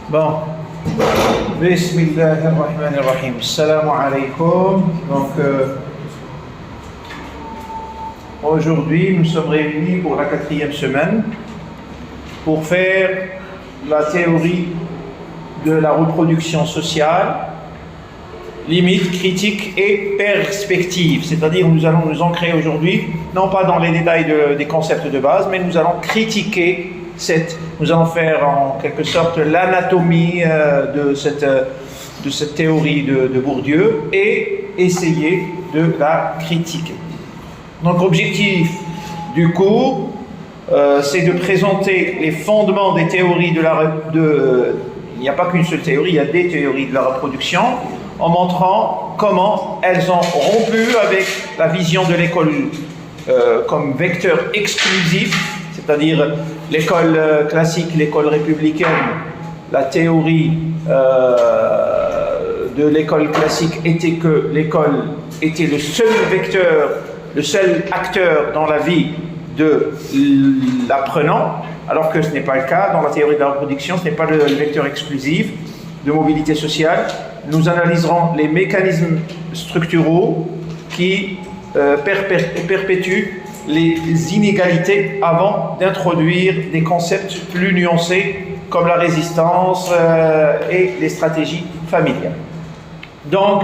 Bon. Bismillahirrahmanirrahim. Assalamu alaikum. Donc, aujourd'hui, nous sommes réunis pour la 4e semaine pour faire la théorie de la reproduction sociale, limites, critiques et perspectives. C'est-à-dire, nous allons nous ancrer aujourd'hui, non pas dans les détails des concepts de base, mais nous allons critiquer nous allons faire en quelque sorte l'anatomie de cette théorie de Bourdieu et essayer de la critiquer. Donc, l'objectif du cours, c'est de présenter les fondements des théories il n'y a pas qu'une seule théorie, il y a des théories de la reproduction, en montrant comment elles ont rompu avec la vision de l'école comme vecteur exclusif, c'est-à-dire l'école classique, l'école républicaine. La théorie de l'école classique était que l'école était le seul vecteur, le seul acteur dans la vie de l'apprenant, alors que ce n'est pas le cas. Dans la théorie de la reproduction, ce n'est pas le vecteur exclusif de mobilité sociale. Nous analyserons les mécanismes structuraux qui perpétuent les inégalités avant d'introduire des concepts plus nuancés comme la résistance et les stratégies familiales. Donc,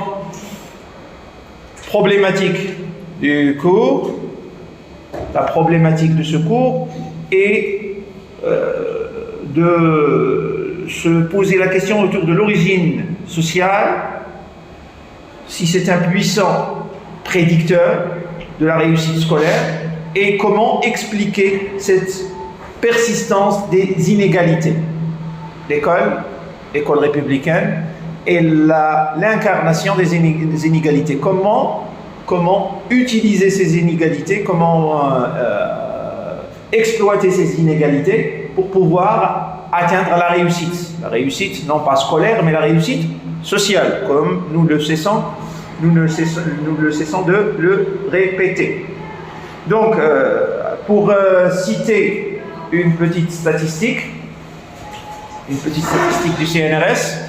problématique du cours, la problématique de ce cours est de se poser la question autour de l'origine sociale, si c'est un puissant prédicteur de la réussite scolaire, et comment expliquer cette persistance des inégalités. L'école républicaine, est l'incarnation des inégalités. Comment utiliser ces inégalités, comment exploiter ces inégalités pour pouvoir atteindre la réussite. La réussite, non pas scolaire, mais la réussite sociale, comme nous ne cessons de le répéter. Donc, pour citer une petite statistique du CNRS,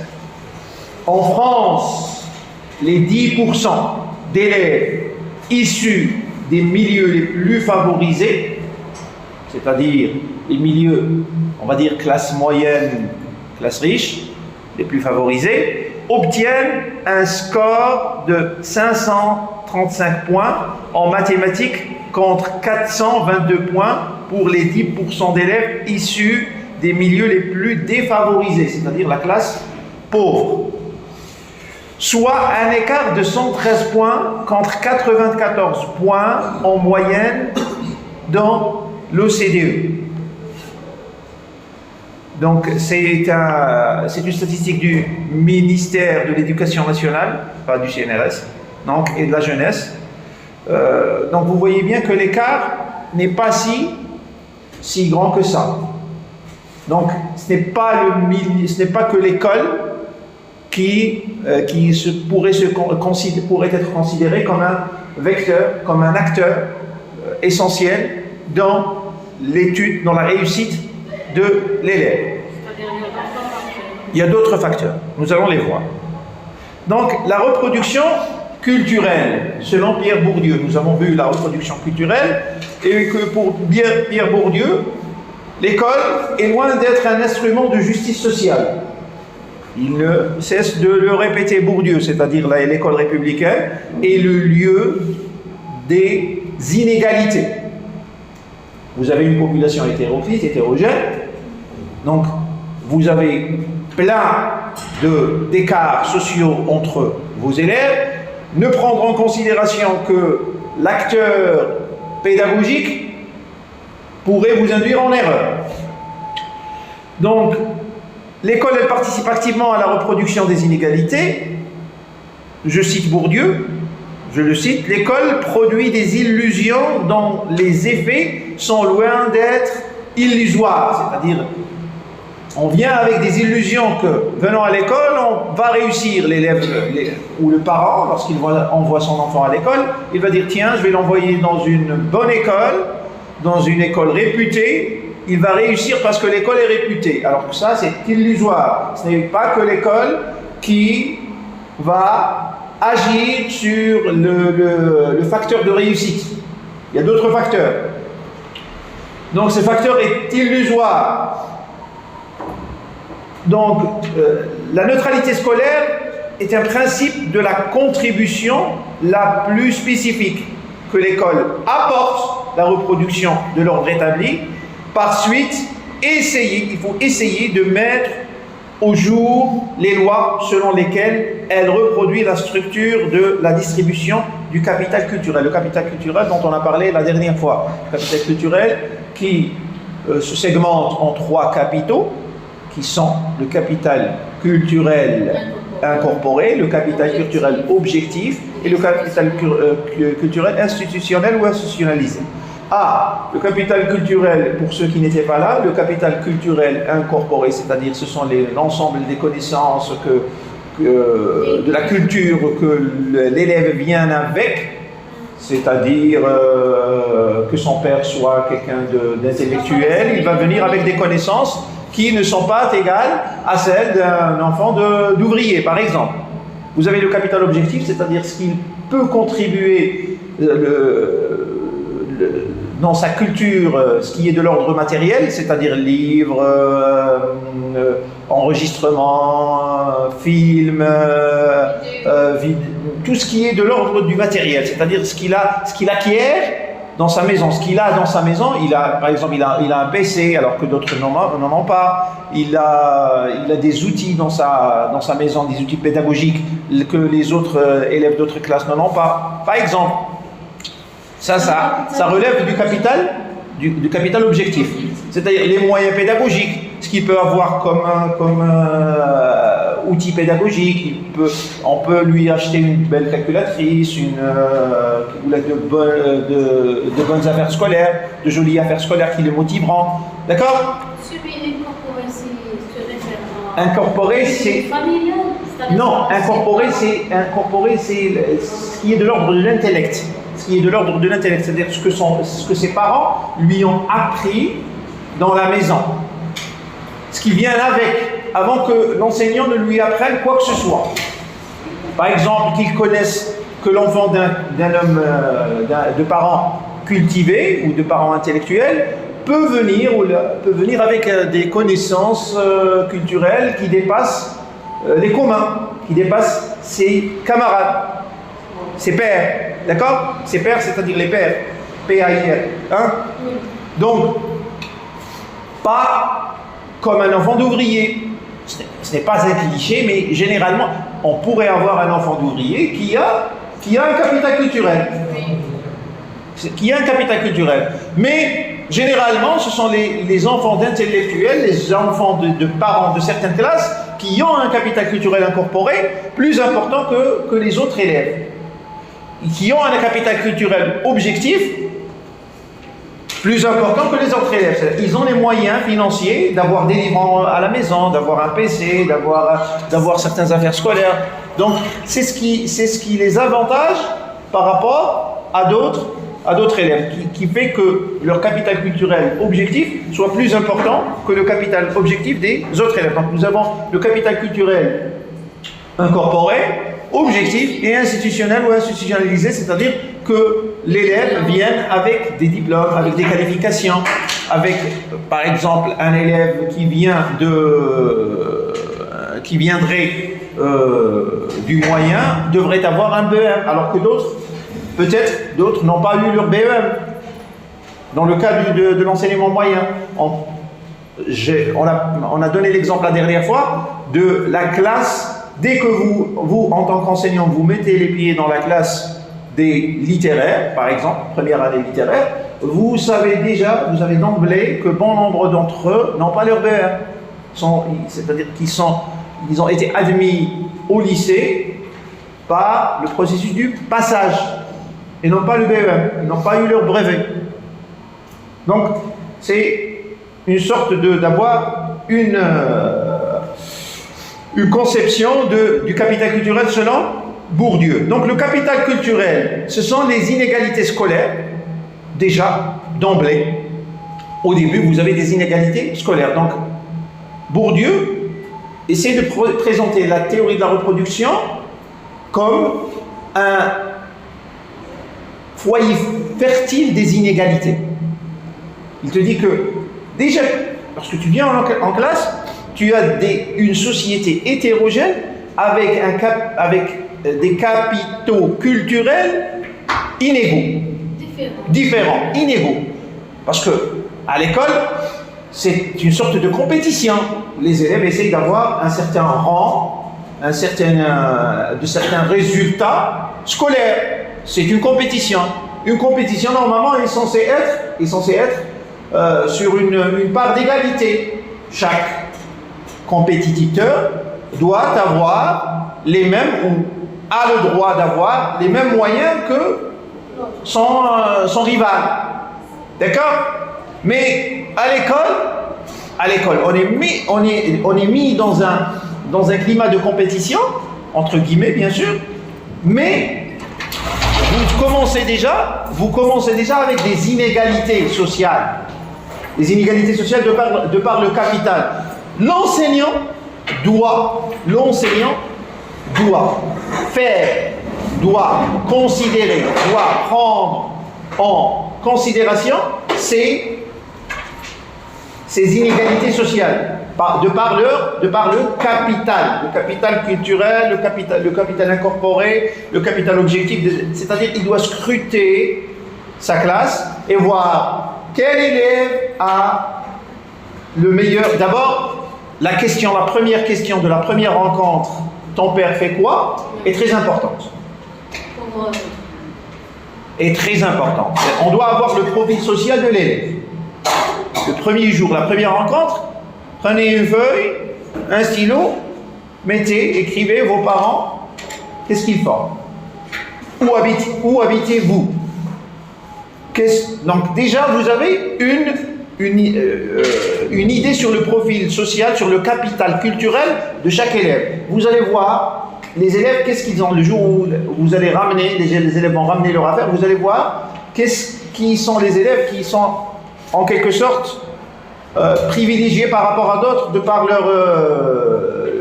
en France, les 10% d'élèves issus des milieux les plus favorisés, c'est-à-dire les milieux, on va dire classe moyenne, classe riche, les plus favorisés, obtiennent un score de 535 points en mathématiques contre 422 points pour les 10% d'élèves issus des milieux les plus défavorisés, c'est-à-dire la classe pauvre. Soit un écart de 113 points contre 94 points en moyenne dans l'OCDE. Donc, c'est une statistique du ministère de l'Éducation nationale, pas du CNRS, donc, et de la jeunesse. Donc, vous voyez bien que l'écart n'est pas si grand que ça. Donc, ce n'est pas que l'école qui pourrait être considérée comme un vecteur, comme un acteur essentiel dans l'étude, dans la réussite de l'élève. Il y a d'autres facteurs, nous allons les voir. Donc, la reproduction culturelle, selon Pierre Bourdieu, nous avons vu la reproduction culturelle, et que pour Pierre Bourdieu, l'école est loin d'être un instrument de justice sociale. Il ne cesse de le répéter, Bourdieu, c'est-à-dire l'école républicaine, est le lieu des inégalités. Vous avez une population hétéroclite, hétérogène, donc vous avez plein d'écarts sociaux entre vos élèves. Ne prendre en considération que l'acteur pédagogique pourrait vous induire en erreur. Donc, l'école, elle participe activement à la reproduction des inégalités. Je cite Bourdieu, je le cite, l'école produit des illusions dont les effets sont loin d'être illusoires, c'est-à-dire on vient avec des illusions que venant à l'école, on va réussir. L'élève ou le parent, lorsqu'il envoie son enfant à l'école, il va dire tiens, je vais l'envoyer dans une bonne école, dans une école réputée, il va réussir parce que l'école est réputée. Alors que ça, c'est illusoire. Ce n'est pas que l'école qui va agir sur le facteur de réussite. Il y a d'autres facteurs. Donc ce facteur est illusoire. Donc la neutralité scolaire est un principe de la contribution la plus spécifique que l'école apporte la reproduction de l'ordre établi. Par suite, il faut essayer de mettre au jour les lois selon lesquelles elle reproduit la structure de la distribution du capital culturel. Le capital culturel dont on a parlé la dernière fois. Le capital culturel qui se segmente en 3 capitaux, qui sont le capital culturel incorporé, le capital culturel objectif et le capital culturel institutionnel ou institutionnalisé. Le capital culturel, pour ceux qui n'étaient pas là, le capital culturel incorporé, c'est-à-dire ce sont l'ensemble des connaissances de la culture que l'élève vient avec, c'est-à-dire que son père soit quelqu'un d'intellectuel, il va venir avec des connaissances qui ne sont pas égales à celles d'un enfant d'ouvrier, par exemple. Vous avez le capital objectif, c'est-à-dire ce qu'il peut contribuer dans sa culture, ce qui est de l'ordre matériel, c'est-à-dire livres, enregistrements, films, tout ce qui est de l'ordre du matériel, c'est-à-dire ce qu'il acquiert dans sa maison. Ce qu'il a dans sa maison, par exemple, il a un PC alors que d'autres n'en ont pas. Il a des outils dans sa maison, des outils pédagogiques que les autres élèves d'autres classes n'en ont pas. Par exemple, ça relève du capital objectif, c'est-à-dire les moyens pédagogiques, ce qu'il peut avoir comme outil pédagogique. On peut lui acheter une belle calculatrice, de bonnes affaires scolaires, de jolies affaires scolaires qui le motiveront. D'accord? Incorporer, c'est non, incorporer, c'est ce qui est de l'ordre de l'intellect. Ce qui est de l'ordre de l'intellect, c'est-à-dire ce que ses parents lui ont appris dans la maison. Ce qui vient avec, avant que l'enseignant ne lui apprenne quoi que ce soit. Par exemple, qu'il connaisse que l'enfant d'un homme, de parents cultivés ou de parents intellectuels peut venir avec des connaissances culturelles qui dépassent les communs, qui dépassent ses camarades, ses pairs. D'accord? Ses pairs, c'est-à-dire les pairs. P-A-I-R. Hein? Donc, pas comme un enfant d'ouvrier. Ce n'est pas un cliché, mais généralement, on pourrait avoir un enfant d'ouvrier qui a un capital culturel. Qui a un capital culturel. Mais, généralement, ce sont les enfants d'intellectuels, les enfants de parents de certaines classes qui ont un capital culturel incorporé plus important que les autres élèves. Qui ont un capital culturel objectif plus important que les autres élèves. Ils ont les moyens financiers d'avoir des livres à la maison, d'avoir un PC, d'avoir certaines affaires scolaires. Donc, c'est ce qui les avantage par rapport à d'autres élèves, qui fait que leur capital culturel objectif soit plus important que le capital objectif des autres élèves. Donc, nous avons le capital culturel incorporé, objectif et institutionnel ou institutionnalisé, c'est-à-dire que l'élève vienne avec des diplômes, avec des qualifications, avec, par exemple, un élève qui viendrait du moyen devrait avoir un BEM, alors que d'autres n'ont pas eu leur BEM. Dans le cas de l'enseignement moyen, on a donné l'exemple la dernière fois de la classe. Dès que vous, en tant qu'enseignant, vous mettez les pieds dans la classe des littéraires, par exemple, première année littéraire, vous avez d'emblée que bon nombre d'entre eux n'ont pas leur BEM. C'est-à-dire qu'ils ont été admis au lycée par le processus du passage, et non pas le BEM, ils n'ont pas eu leur brevet. Donc, c'est une sorte d'avoir une conception du capital culturel selon Bourdieu. Donc le capital culturel, ce sont les inégalités scolaires, déjà, d'emblée. au début, vous avez des inégalités scolaires. Donc, Bourdieu essaie de présenter la théorie de la reproduction comme un foyer fertile des inégalités. Il te dit que, déjà, lorsque tu viens en classe, tu as une société hétérogène avec des capitaux culturels inégaux. Différents, inégaux. Parce que, à l'école, c'est une sorte de compétition. Les élèves essayent d'avoir un certain rang, de certains résultats scolaires. C'est une compétition. Une compétition, normalement, est censée être sur une part d'égalité. Chaque compétiteur doit avoir les mêmes, ou a le droit d'avoir les mêmes moyens que son rival. D'accord? Mais à l'école, on est mis dans un climat de compétition, entre guillemets bien sûr, mais vous commencez déjà avec des inégalités sociales. Des inégalités sociales de par le capital. L'enseignant doit considérer, doit prendre en considération ces inégalités sociales de par le capital culturel, le capital incorporé, le capital objectif, c'est-à-dire il doit scruter sa classe et voir quel élève a le meilleur. D'abord, la première question de la première rencontre, ton père fait quoi, est très importante. Est très importante. On doit avoir le profil social de l'élève. Le premier jour, la première rencontre, prenez une feuille, un stylo, écrivez vos parents, qu'est-ce qu'ils font? Où habitez-vous? Donc déjà, vous avez une idée sur le profil social, sur le capital culturel de chaque élève. Vous allez voir les élèves, qu'est-ce qu'ils ont le jour où vous allez ramener, les élèves vont ramener leur affaire, vous allez voir qui sont les élèves qui sont en quelque sorte privilégiés par rapport à d'autres de par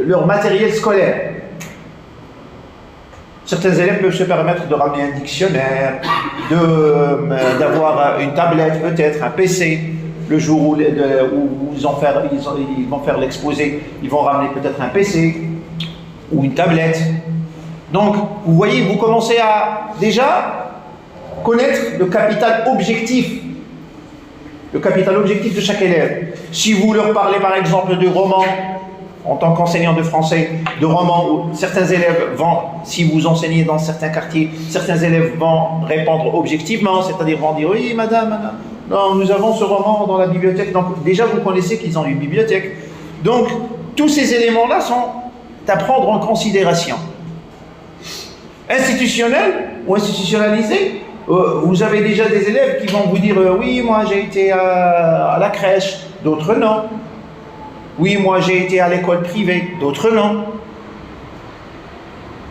leur matériel scolaire. Certains élèves peuvent se permettre de ramener un dictionnaire, d'avoir une tablette peut-être, un PC. Le jour où ils vont faire l'exposé, ils vont ramener peut-être un PC ou une tablette. Donc, vous voyez, vous commencez à déjà connaître le capital objectif de chaque élève. Si vous leur parlez par exemple de romans, en tant qu'enseignant de français, de romans où certains élèves vont, si vous enseignez dans certains quartiers, certains élèves vont répondre objectivement, c'est-à-dire vont dire « Oui, madame, non, nous avons ce roman dans la bibliothèque. » Donc déjà, vous connaissez qu'ils ont une bibliothèque. Donc, tous ces éléments-là sont à prendre en considération. Institutionnel ou institutionnalisé, vous avez déjà des élèves qui vont vous dire « Oui, moi j'ai été à la crèche », d'autres non. « Oui, moi j'ai été à l'école privée », d'autres non.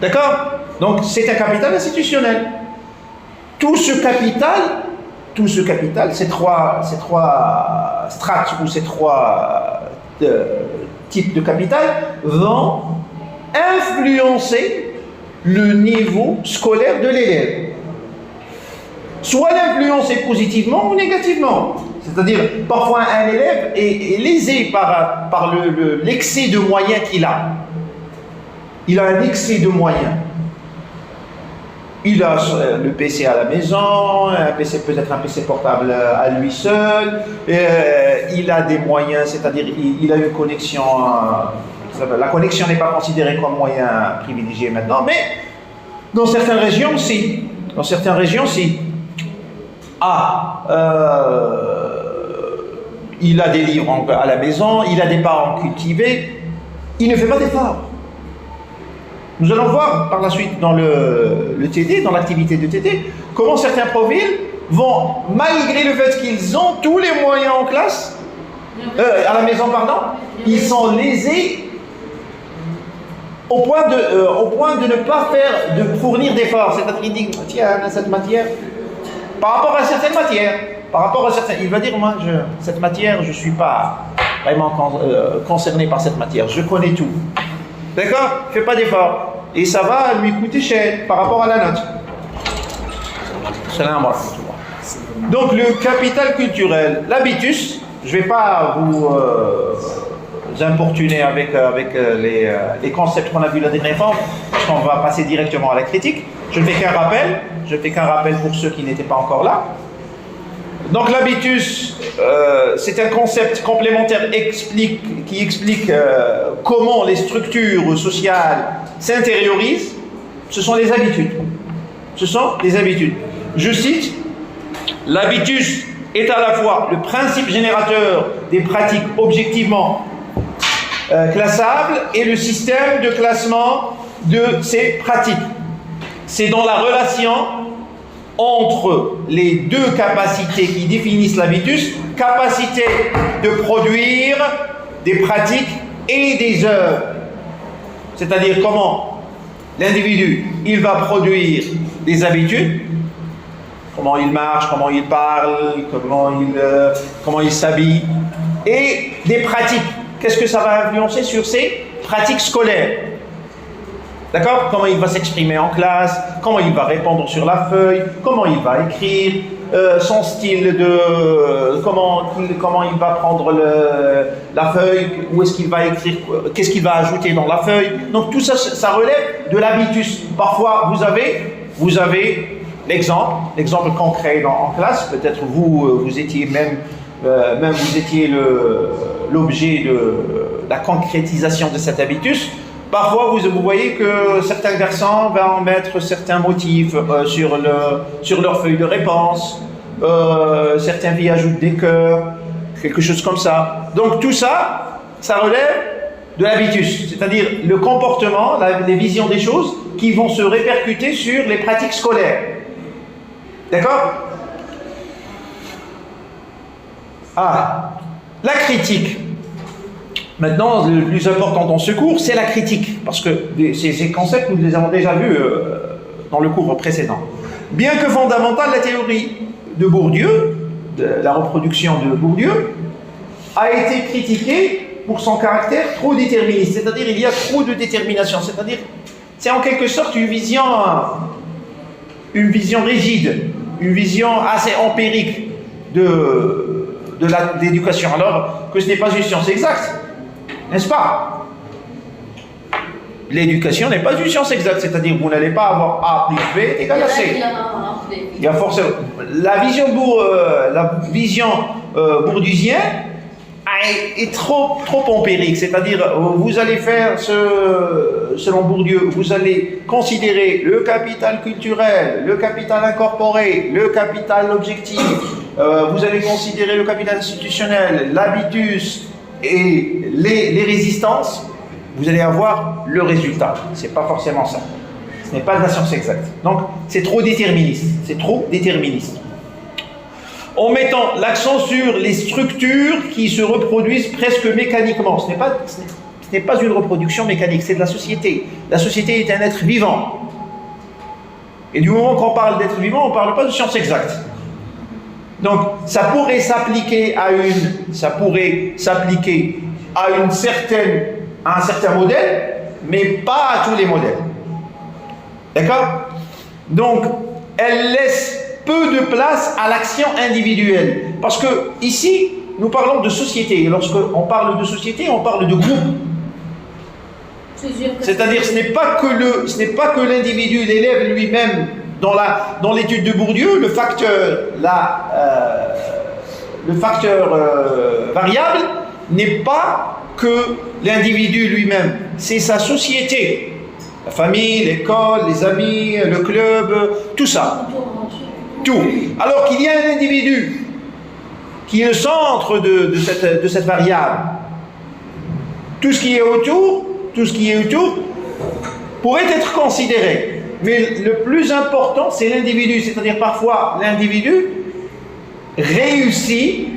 D'accord? Donc c'est un capital institutionnel. Tout ce capital, ces trois strates ou ces trois types de capital vont influencer le niveau scolaire de l'élève. Soit l'influencer positivement ou négativement. C'est-à-dire, parfois un élève est lésé par l'excès de moyens qu'il a. Il a un excès de moyens. Il a le PC à la maison, peut-être un PC portable à lui seul, il a des moyens, c'est-à-dire il a une connexion, la connexion n'est pas considérée comme moyen privilégié maintenant, mais dans certaines régions, si. Dans certaines régions, si. Il a des livres à la maison, il a des parents cultivés, il ne fait pas d'efforts. Nous allons voir par la suite dans le TD, dans l'activité de TD, comment certains profils vont, malgré le fait qu'ils ont tous les moyens en classe, à la maison, ils sont lésés au point de ne pas fournir d'efforts. C'est-à-dire qu'ils disent, tiens, cette matière, par rapport à certaines matières, Par rapport à certains, il va dire, moi, cette matière, je ne suis pas vraiment concerné par cette matière, je connais tout. D'accord? Fais pas d'effort. Et ça va lui coûter cher par rapport à la note. Salam alaikum. Donc le capital culturel, l'habitus, je ne vais pas vous importuner avec les concepts qu'on a vus la dernière fois, parce qu'on va passer directement à la critique. Je ne fais qu'un rappel, pour ceux qui n'étaient pas encore là. Donc l'habitus, c'est un concept complémentaire qui explique comment les structures sociales s'intériorisent. Ce sont les habitudes. Je cite, l'habitus est à la fois le principe générateur des pratiques objectivement classables et le système de classement de ces pratiques. C'est dans la relation entre les deux capacités qui définissent l'habitus, capacité de produire des pratiques et des œuvres. C'est-à-dire comment l'individu, il va produire des habitudes, comment il marche, comment il parle, comment il s'habille, et des pratiques. Qu'est-ce que ça va influencer sur ses pratiques scolaires? D'accord? Comment il va s'exprimer en classe, comment il va répondre sur la feuille, comment il va écrire, son style de... comment il va prendre la feuille, où est-ce qu'il va écrire, qu'est-ce qu'il va ajouter dans la feuille. Donc tout ça, ça relève de l'habitus. Parfois, vous avez l'exemple concret en classe, peut-être vous étiez même vous étiez l'objet de la concrétisation de cet habitus. Parfois, vous voyez que certains garçons vont mettre certains motifs sur leur feuille de réponse. Certains filles ajoutent des cœurs, quelque chose comme ça. Donc tout ça, ça relève de l'habitus, c'est-à-dire le comportement, les visions des choses qui vont se répercuter sur les pratiques scolaires. D'accord? La critique. Maintenant, le plus important dans ce cours, c'est la critique, parce que ces concepts, nous les avons déjà vus dans le cours précédent. Bien que fondamentale, la théorie de Bourdieu, de la reproduction de Bourdieu, a été critiquée pour son caractère trop déterministe, c'est-à-dire il y a trop de détermination, c'est-à-dire c'est en quelque sorte une vision rigide, une vision assez empirique de l'éducation, alors que ce n'est pas une science exacte. N'est-ce pas? L'éducation n'est pas une science exacte, c'est-à-dire vous n'allez pas avoir A plus B égale à C. Il y a forcément la vision bourdieusienne est trop empirique, c'est-à-dire vous allez faire selon Bourdieu, vous allez considérer le capital culturel, le capital incorporé, le capital objectif, vous allez considérer le capital institutionnel, l'habitus et les résistances, vous allez avoir le résultat. C'est pas forcément ça. Ce n'est pas de la science exacte. Donc, c'est trop déterministe. En mettant l'accent sur les structures qui se reproduisent presque mécaniquement. Ce n'est pas une reproduction mécanique, c'est de la société. La société est un être vivant. Et du moment qu'on parle d'être vivant, on ne parle pas de science exacte. Donc, ça pourrait s'appliquer à un certain modèle, mais pas à tous les modèles. D'accord? Donc, elle laisse peu de place à l'action individuelle. Parce que, ici, nous parlons de société. Et lorsqu'on parle de société, on parle de groupe. C'est-à-dire, ce n'est pas que l'individu, l'élève lui-même, dans l'étude de Bourdieu, le facteur variable n'est pas que l'individu lui-même, c'est sa société, la famille, l'école, les amis, le club, tout ça. Tout. Alors qu'il y a un individu qui est le centre de cette variable. Tout ce qui est autour pourrait être considéré. Mais le plus important, c'est l'individu. C'est-à-dire parfois, l'individu réussit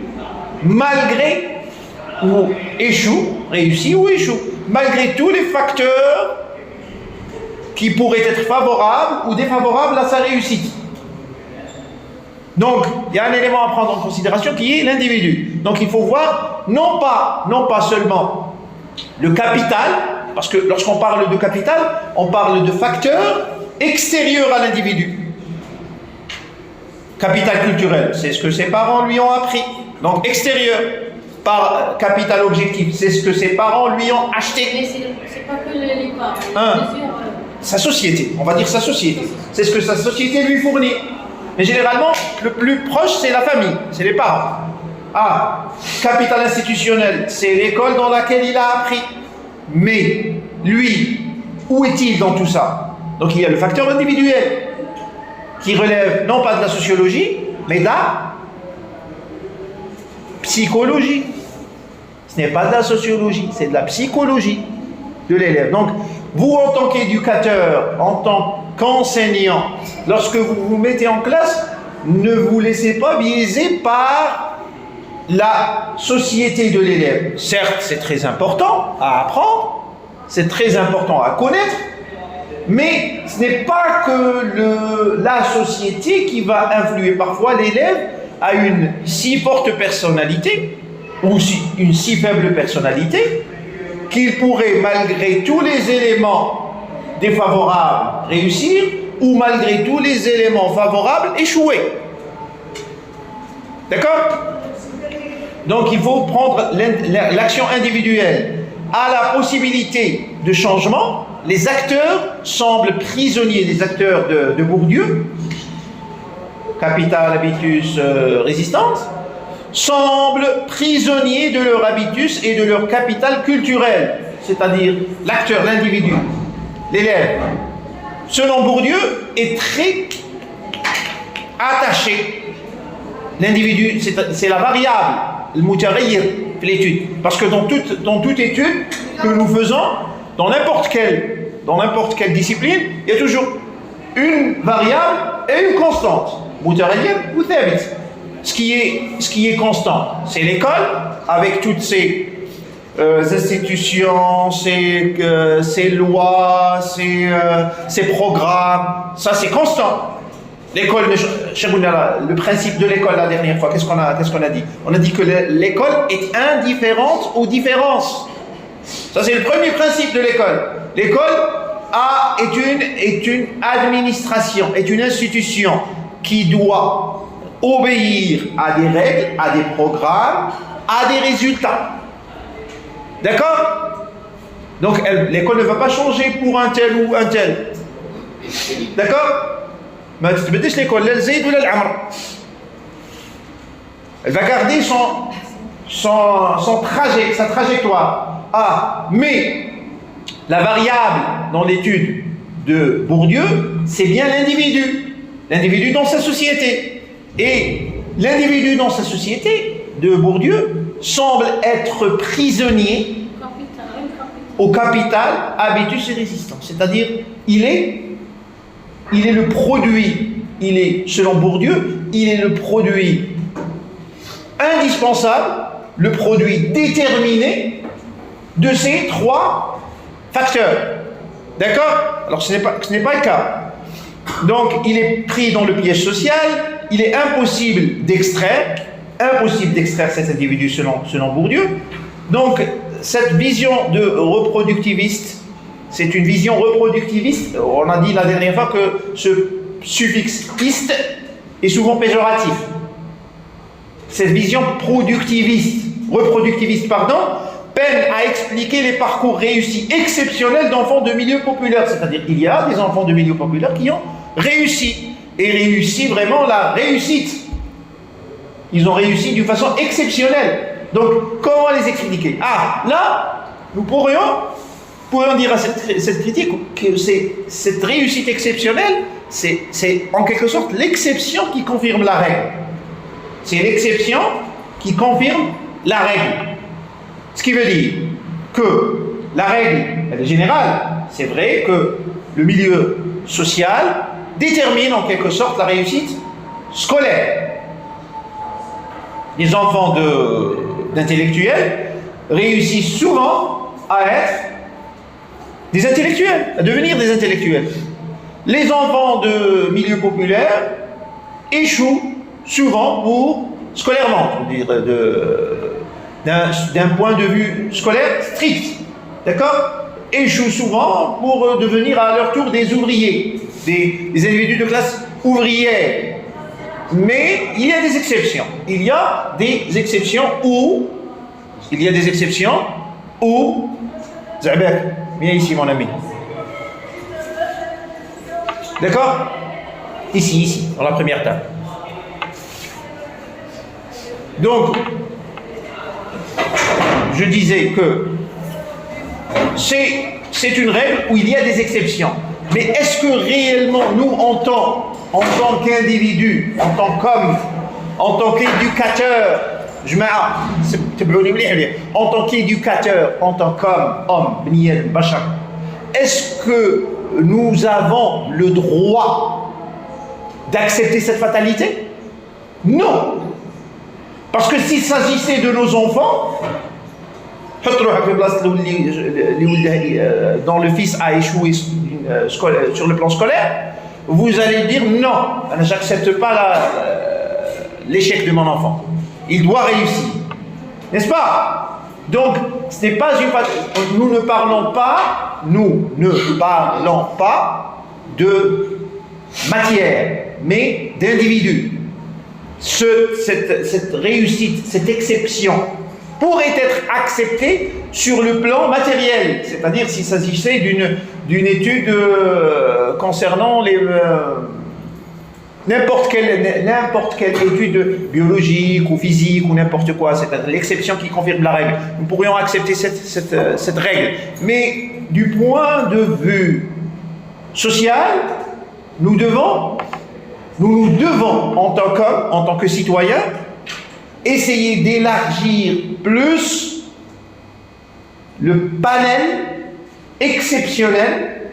réussit ou échoue, malgré tous les facteurs qui pourraient être favorables ou défavorables à sa réussite. Donc, il y a un élément à prendre en considération qui est l'individu. Donc, il faut voir non pas seulement le capital, parce que lorsqu'on parle de capital, on parle de facteurs extérieurs à l'individu. Capital culturel, c'est ce que ses parents lui ont appris. Donc, extérieur. Par capital objectif, c'est ce que ses parents lui ont acheté. Mais c'est pas que les parents. Sa société, on va dire sa société. C'est ce que sa société lui fournit. Mais généralement, le plus proche, c'est la famille, c'est les parents. Ah, capital institutionnel, c'est l'école dans laquelle il a appris. Mais, lui, où est-il dans tout ça? Donc il y a le facteur individuel, qui relève non pas de la sociologie, mais de la psychologie. Ce n'est pas de la sociologie, c'est de la psychologie de l'élève. Donc, vous en tant qu'éducateur, en tant qu'enseignant, lorsque vous vous mettez en classe, ne vous laissez pas biaiser par la société de l'élève. Certes, c'est très important à apprendre, c'est très important à connaître, mais ce n'est pas que la société qui va influer. Parfois, l'élève a une si forte personnalité, ou une si faible personnalité, qu'il pourrait, malgré tous les éléments défavorables, réussir, ou malgré tous les éléments favorables, échouer. D'accord? Donc il faut prendre l'action individuelle. À la possibilité de changement, les acteurs semblent prisonniers, les acteurs de Bourdieu, capital, habitus, résistance, semblent prisonniers de leur habitus et de leur capital culturel, c'est-à-dire l'acteur, l'individu, l'élève. Selon Bourdieu, est très attaché. L'individu, c'est la variable, le mutaghayyir, l'étude. Parce que dans toute étude que nous faisons, dans n'importe quelle discipline, il y a toujours une variable et une constante. Mutaghayyir ou thabit. Ce qui est constant, c'est l'école, avec toutes ses institutions, ses lois, ses programmes. Ça, c'est constant. L'école, le principe de l'école la dernière fois, qu'est-ce qu'on a dit? On a dit que l'école est indifférente aux différences. Ça, c'est le premier principe de l'école. L'école est une administration, est une institution qui doit obéir à des règles, à des programmes, à des résultats. D'accord? Donc l'école ne va pas changer pour un tel ou un tel. D'accord? Mais tu te dis l'école, l'Zayd ou l'Amr. Elle va garder son trajet, sa trajectoire. Ah, mais la variable dans l'étude de Bourdieu, c'est bien l'individu. L'individu dans sa société. Et l'individu dans sa société de Bourdieu semble être prisonnier au capital, habitus et résistance. C'est-à-dire, il est le produit, selon Bourdieu, il est le produit indispensable, le produit déterminé de ces trois facteurs. D'accord? Alors ce n'est pas le cas. Donc il est pris dans le piège social, il est impossible d'extraire cet individu selon Bourdieu. Donc cette vision de reproductiviste, c'est une vision reproductiviste. On a dit la dernière fois que ce suffixe iste est souvent péjoratif. Cette vision reproductiviste, peine à expliquer les parcours réussis exceptionnels d'enfants de milieux populaires. C'est-à-dire qu'il y a des enfants de milieux populaires qui ont réussi, et réussi vraiment la réussite. Ils ont réussi d'une façon exceptionnelle. Donc, comment les expliquer? Ah, là, nous pourrions dire à cette critique que cette réussite exceptionnelle, c'est en quelque sorte l'exception qui confirme la règle. C'est l'exception qui confirme la règle. Ce qui veut dire que la règle, elle est générale. C'est vrai que le milieu social détermine en quelque sorte la réussite scolaire. Les enfants d'intellectuels réussissent souvent à être des intellectuels, à devenir des intellectuels. Les enfants de milieu populaire échouent souvent scolairement, je veux dire, d'un point de vue scolaire strict, d'accord, échouent souvent pour devenir à leur tour des ouvriers, des individus de classe ouvrière. Mais il y a des exceptions. Il y a des exceptions où Zabek, viens ici mon ami. D'accord? Ici, dans la première table. Donc, je disais que c'est une règle où il y a des exceptions. Mais est-ce que réellement nous, en tant qu'individu, en tant qu'éducateur, en tant qu'éducateur, en tant qu'homme, est-ce que nous avons le droit d'accepter cette fatalité? Non. Parce que s'il s'agissait de nos enfants, dont le fils a échoué sur le plan scolaire, vous allez dire non, j'accepte pas l'échec de mon enfant. Il doit réussir. N'est-ce pas? Donc, ce n'est pas nous ne parlons pas de matière, mais d'individu. Cette réussite, cette exception pourrait être acceptée sur le plan matériel, c'est-à-dire s'il s'agissait d'une étude concernant n'importe quelle étude biologique ou physique ou n'importe quoi, c'est l'exception qui confirme la règle. Nous pourrions accepter cette règle. Mais du point de vue social, nous devons, en tant qu'homme, en tant que citoyen, essayer d'élargir plus le panel exceptionnel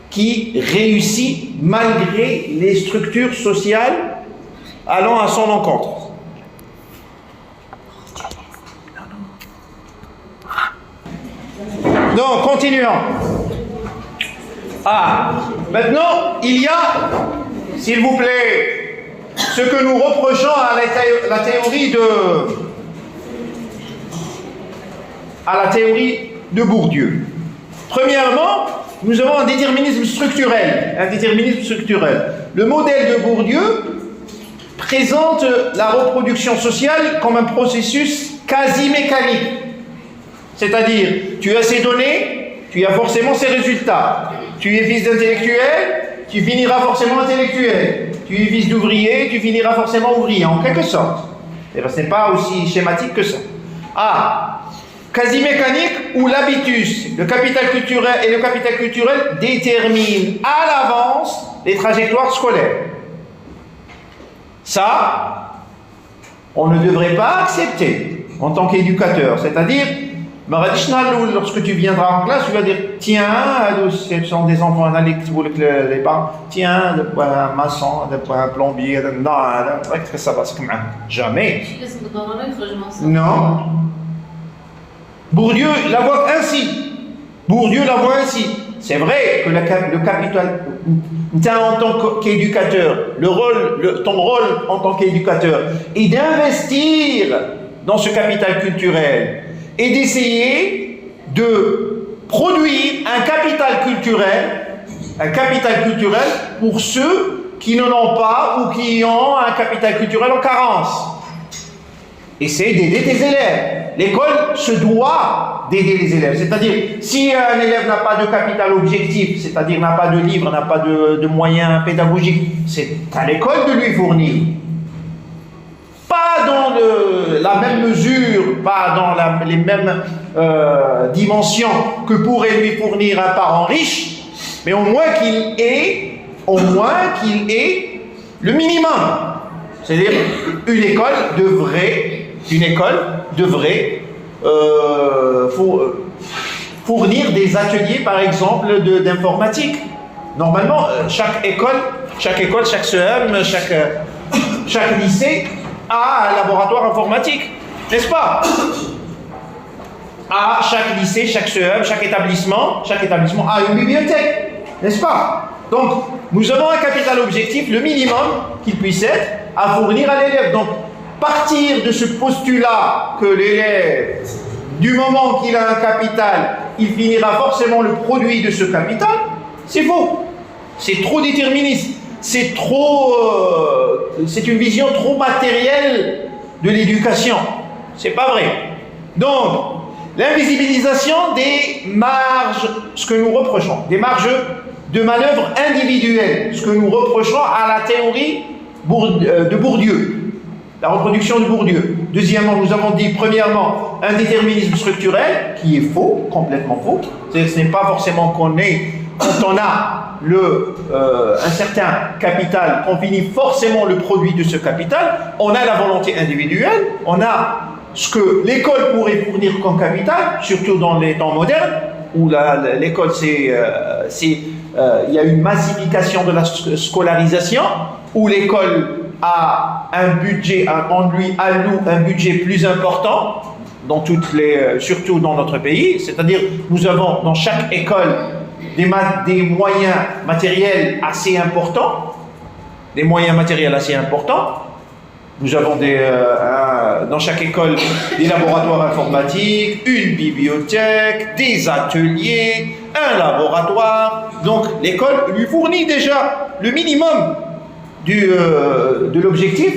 qui réussit malgré les structures sociales allant à son encontre. Donc, continuons. Maintenant, il y a, s'il vous plaît, ce que nous reprochons à la théorie de Bourdieu. Premièrement, nous avons un déterminisme structurel. Le modèle de Bourdieu présente la reproduction sociale comme un processus quasi mécanique. C'est-à-dire, tu as ces données, tu as forcément ces résultats. Tu es fils d'intellectuel, tu finiras forcément intellectuel. Tu es fils d'ouvrier, tu finiras forcément ouvrier, en quelque sorte. Et bien, ce n'est pas aussi schématique que ça. Quasi mécanique où l'habitus, le capital culturel détermine à l'avance les trajectoires scolaires. Ça, on ne devrait pas accepter en tant qu'éducateur. C'est-à-dire, lorsque tu viendras en classe, tu vas dire tiens, ce sont des enfants analytiques, les parents, tiens, un maçon, un plombier, non, ça va, c'est comme jamais. Non. Bourdieu la voit ainsi. C'est vrai que le capital, en tant qu'éducateur, ton rôle en tant qu'éducateur est d'investir dans ce capital culturel et d'essayer de produire un capital culturel pour ceux qui n'en ont pas ou qui ont un capital culturel en carence. Essaye d'aider tes élèves. L'école se doit d'aider les élèves. C'est-à-dire, si un élève n'a pas de capital objectif, c'est-à-dire n'a pas de livres, n'a pas de moyens pédagogiques, c'est à l'école de lui fournir. Pas dans la même mesure, pas dans les mêmes dimensions que pourrait lui fournir un parent riche, mais au moins qu'il ait le minimum. C'est-à-dire, une école devrait fournir des ateliers, par exemple, d'informatique. Normalement, chaque école, chaque CEM, chaque lycée a un laboratoire informatique, n'est-ce pas? À chaque lycée, chaque CEM, chaque établissement a une bibliothèque, n'est-ce pas? Donc, nous avons un capital objectif, le minimum qu'il puisse être, à fournir à l'élève. Donc, partir de ce postulat que l'élève, du moment qu'il a un capital, il finira forcément le produit de ce capital, c'est faux. C'est trop déterministe. C'est une vision trop matérielle de l'éducation. C'est pas vrai. Donc, l'invisibilisation des marges, ce que nous reprochons, des marges de manœuvre individuelles, ce que nous reprochons à la théorie de Bourdieu, la reproduction de Bourdieu. Deuxièmement, nous avons dit, premièrement, un déterminisme structurel, qui est faux, complètement faux. C'est-à-dire que ce n'est pas forcément qu'on est, quand on a un certain capital, qu'on finit forcément le produit de ce capital, on a la volonté individuelle, on a ce que l'école pourrait fournir comme capital, surtout dans les temps modernes, où l'école, il y a une massification de la scolarisation, où l'école a un budget, alloue un budget plus important, dans surtout dans notre pays, c'est-à-dire nous avons dans chaque école des moyens matériels assez importants, Nous avons dans chaque école des laboratoires informatiques, une bibliothèque, des ateliers, un laboratoire. Donc l'école lui fournit déjà le minimum de l'objectif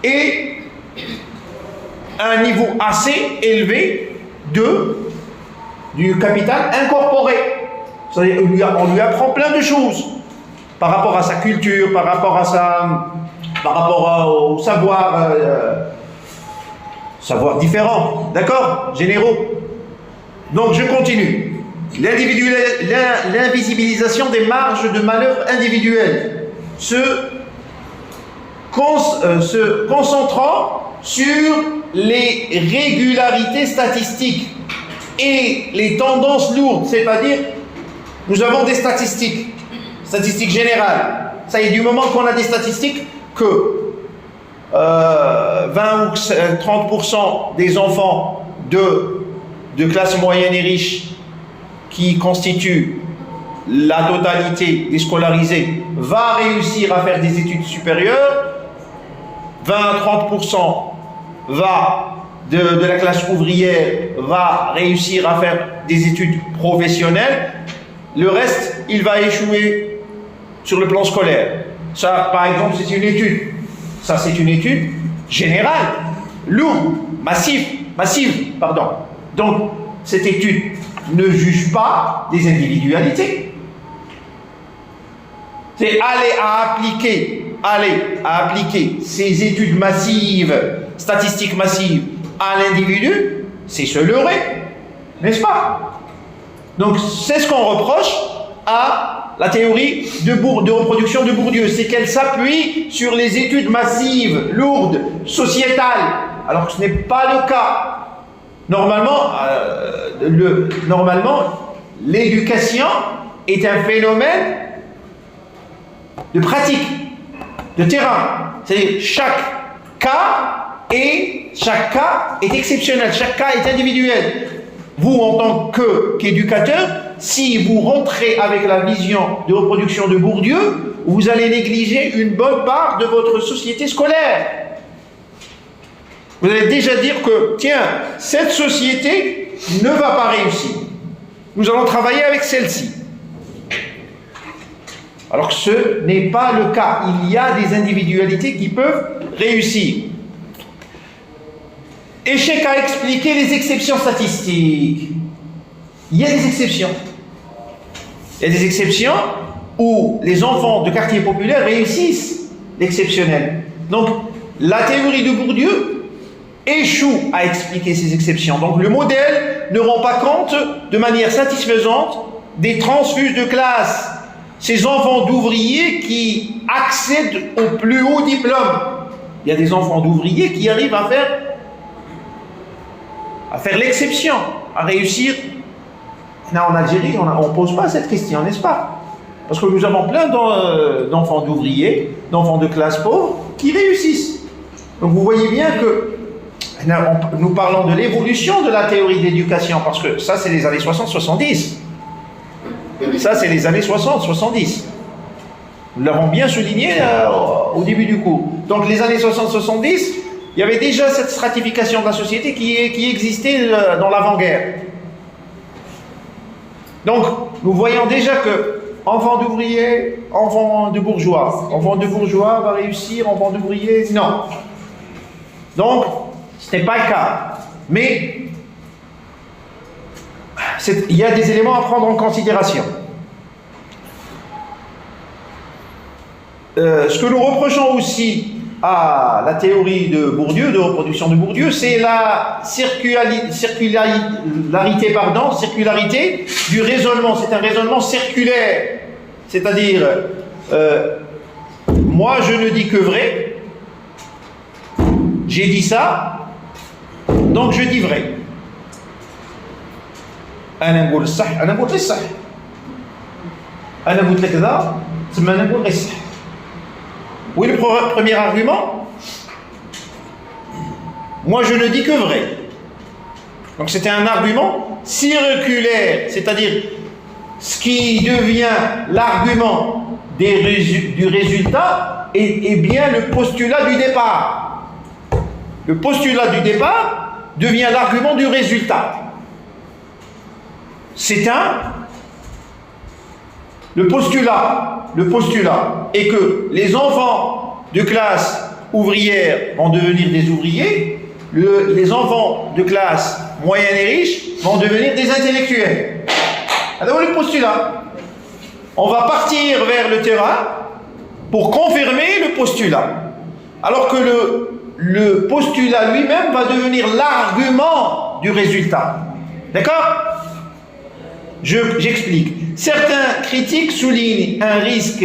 et un niveau assez élevé du capital incorporé. C'est-à-dire on lui apprend plein de choses par rapport à sa culture, par rapport au savoir différent, d'accord, généraux. Donc je continue. L'invisibilisation des marges de manœuvre individuelles, se concentrant sur les régularités statistiques et les tendances lourdes, c'est-à-dire nous avons des statistiques générales. Ça y est, du moment qu'on a des statistiques que 20 ou 30% des enfants de classe moyenne et riche qui constituent la totalité des scolarisés va réussir à faire des études supérieures, 20 à 30% de la classe ouvrière va réussir à faire des études professionnelles, le reste, il va échouer sur le plan scolaire. Ça, par exemple, c'est une étude. Ça, c'est une étude générale, lourde, massive, pardon. Donc, cette étude ne juge pas des individualités. C'est aller à appliquer ces études massives, statistiques massives à l'individu, c'est se leurrer, n'est-ce pas? Donc, c'est ce qu'on reproche à la théorie de reproduction de Bourdieu, c'est qu'elle s'appuie sur les études massives, lourdes, sociétales, alors que ce n'est pas le cas. Normalement, l'éducation est un phénomène de pratique, de terrain. C'est-à-dire chaque cas est exceptionnel, chaque cas est individuel. Vous, en tant qu'éducateur, si vous rentrez avec la vision de reproduction de Bourdieu, vous allez négliger une bonne part de votre société scolaire. Vous allez déjà dire que, tiens, cette société ne va pas réussir. Nous allons travailler avec celle-ci. Alors que ce n'est pas le cas. Il y a des individualités qui peuvent réussir. Échec à expliquer les exceptions statistiques. Il y a des exceptions. Il y a des exceptions où les enfants de quartiers populaires réussissent l'exceptionnel. Donc, la théorie de Bourdieu échoue à expliquer ces exceptions. Donc, le modèle ne rend pas compte de manière satisfaisante des transfuges de classe. Ces enfants d'ouvriers qui accèdent au plus haut diplôme. Il y a des enfants d'ouvriers qui arrivent à faire l'exception, à réussir. Là, en Algérie, on ne pose pas cette question, n'est-ce pas? Parce que nous avons plein d'enfants d'ouvriers, d'enfants de classe pauvre, qui réussissent. Donc vous voyez bien que nous parlons de l'évolution de la théorie d'éducation, parce que ça, c'est les années 60-70. Ça, c'est les années 60-70. Nous l'avons bien souligné au début du cours. Donc les années 60-70, il y avait déjà cette stratification de la société qui existait dans l'avant-guerre. Donc nous voyons déjà que enfant d'ouvrier, enfant de bourgeois. Enfant de bourgeois va réussir, enfant d'ouvrier, non. Donc, ce n'est pas le cas. Mais, il y a des éléments à prendre en considération. Ce que nous reprochons aussi à la théorie de Bourdieu, de reproduction de Bourdieu, c'est la circularité du raisonnement. C'est un raisonnement circulaire. C'est-à-dire, moi je ne dis que vrai, j'ai dit ça, donc je dis vrai. أنا نقول الصح أنا نقول غير الصح أنا قلت لك ذا ثم أنا نقول غير الصح. Oui, le premier argument, moi je ne dis que vrai. Donc c'était un argument circulaire, c'est-à-dire ce qui devient l'argument du résultat est bien le postulat du départ. Le postulat du départ devient l'argument du résultat. Le postulat est que les enfants de classe ouvrière vont devenir des ouvriers, les enfants de classe moyenne et riche vont devenir des intellectuels. Alors le postulat, on va partir vers le terrain pour confirmer le postulat, alors que le postulat lui-même va devenir l'argument du résultat. D'accord ? J'explique. Certains critiques soulignent un risque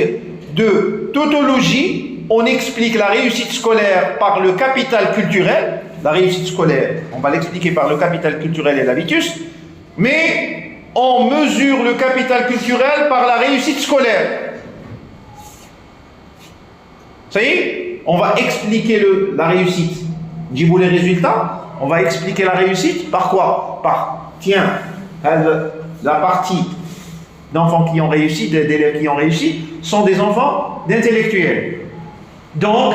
de tautologie. On explique la réussite scolaire par le capital culturel. La réussite scolaire, on va l'expliquer par le capital culturel et l'habitus. Mais on mesure le capital culturel par la réussite scolaire. Ça y est ? On va expliquer la réussite. Dis-vous les résultats. On va expliquer la réussite par quoi ? La partie d'enfants qui ont réussi, d'élèves qui ont réussi, sont des enfants d'intellectuels. Donc,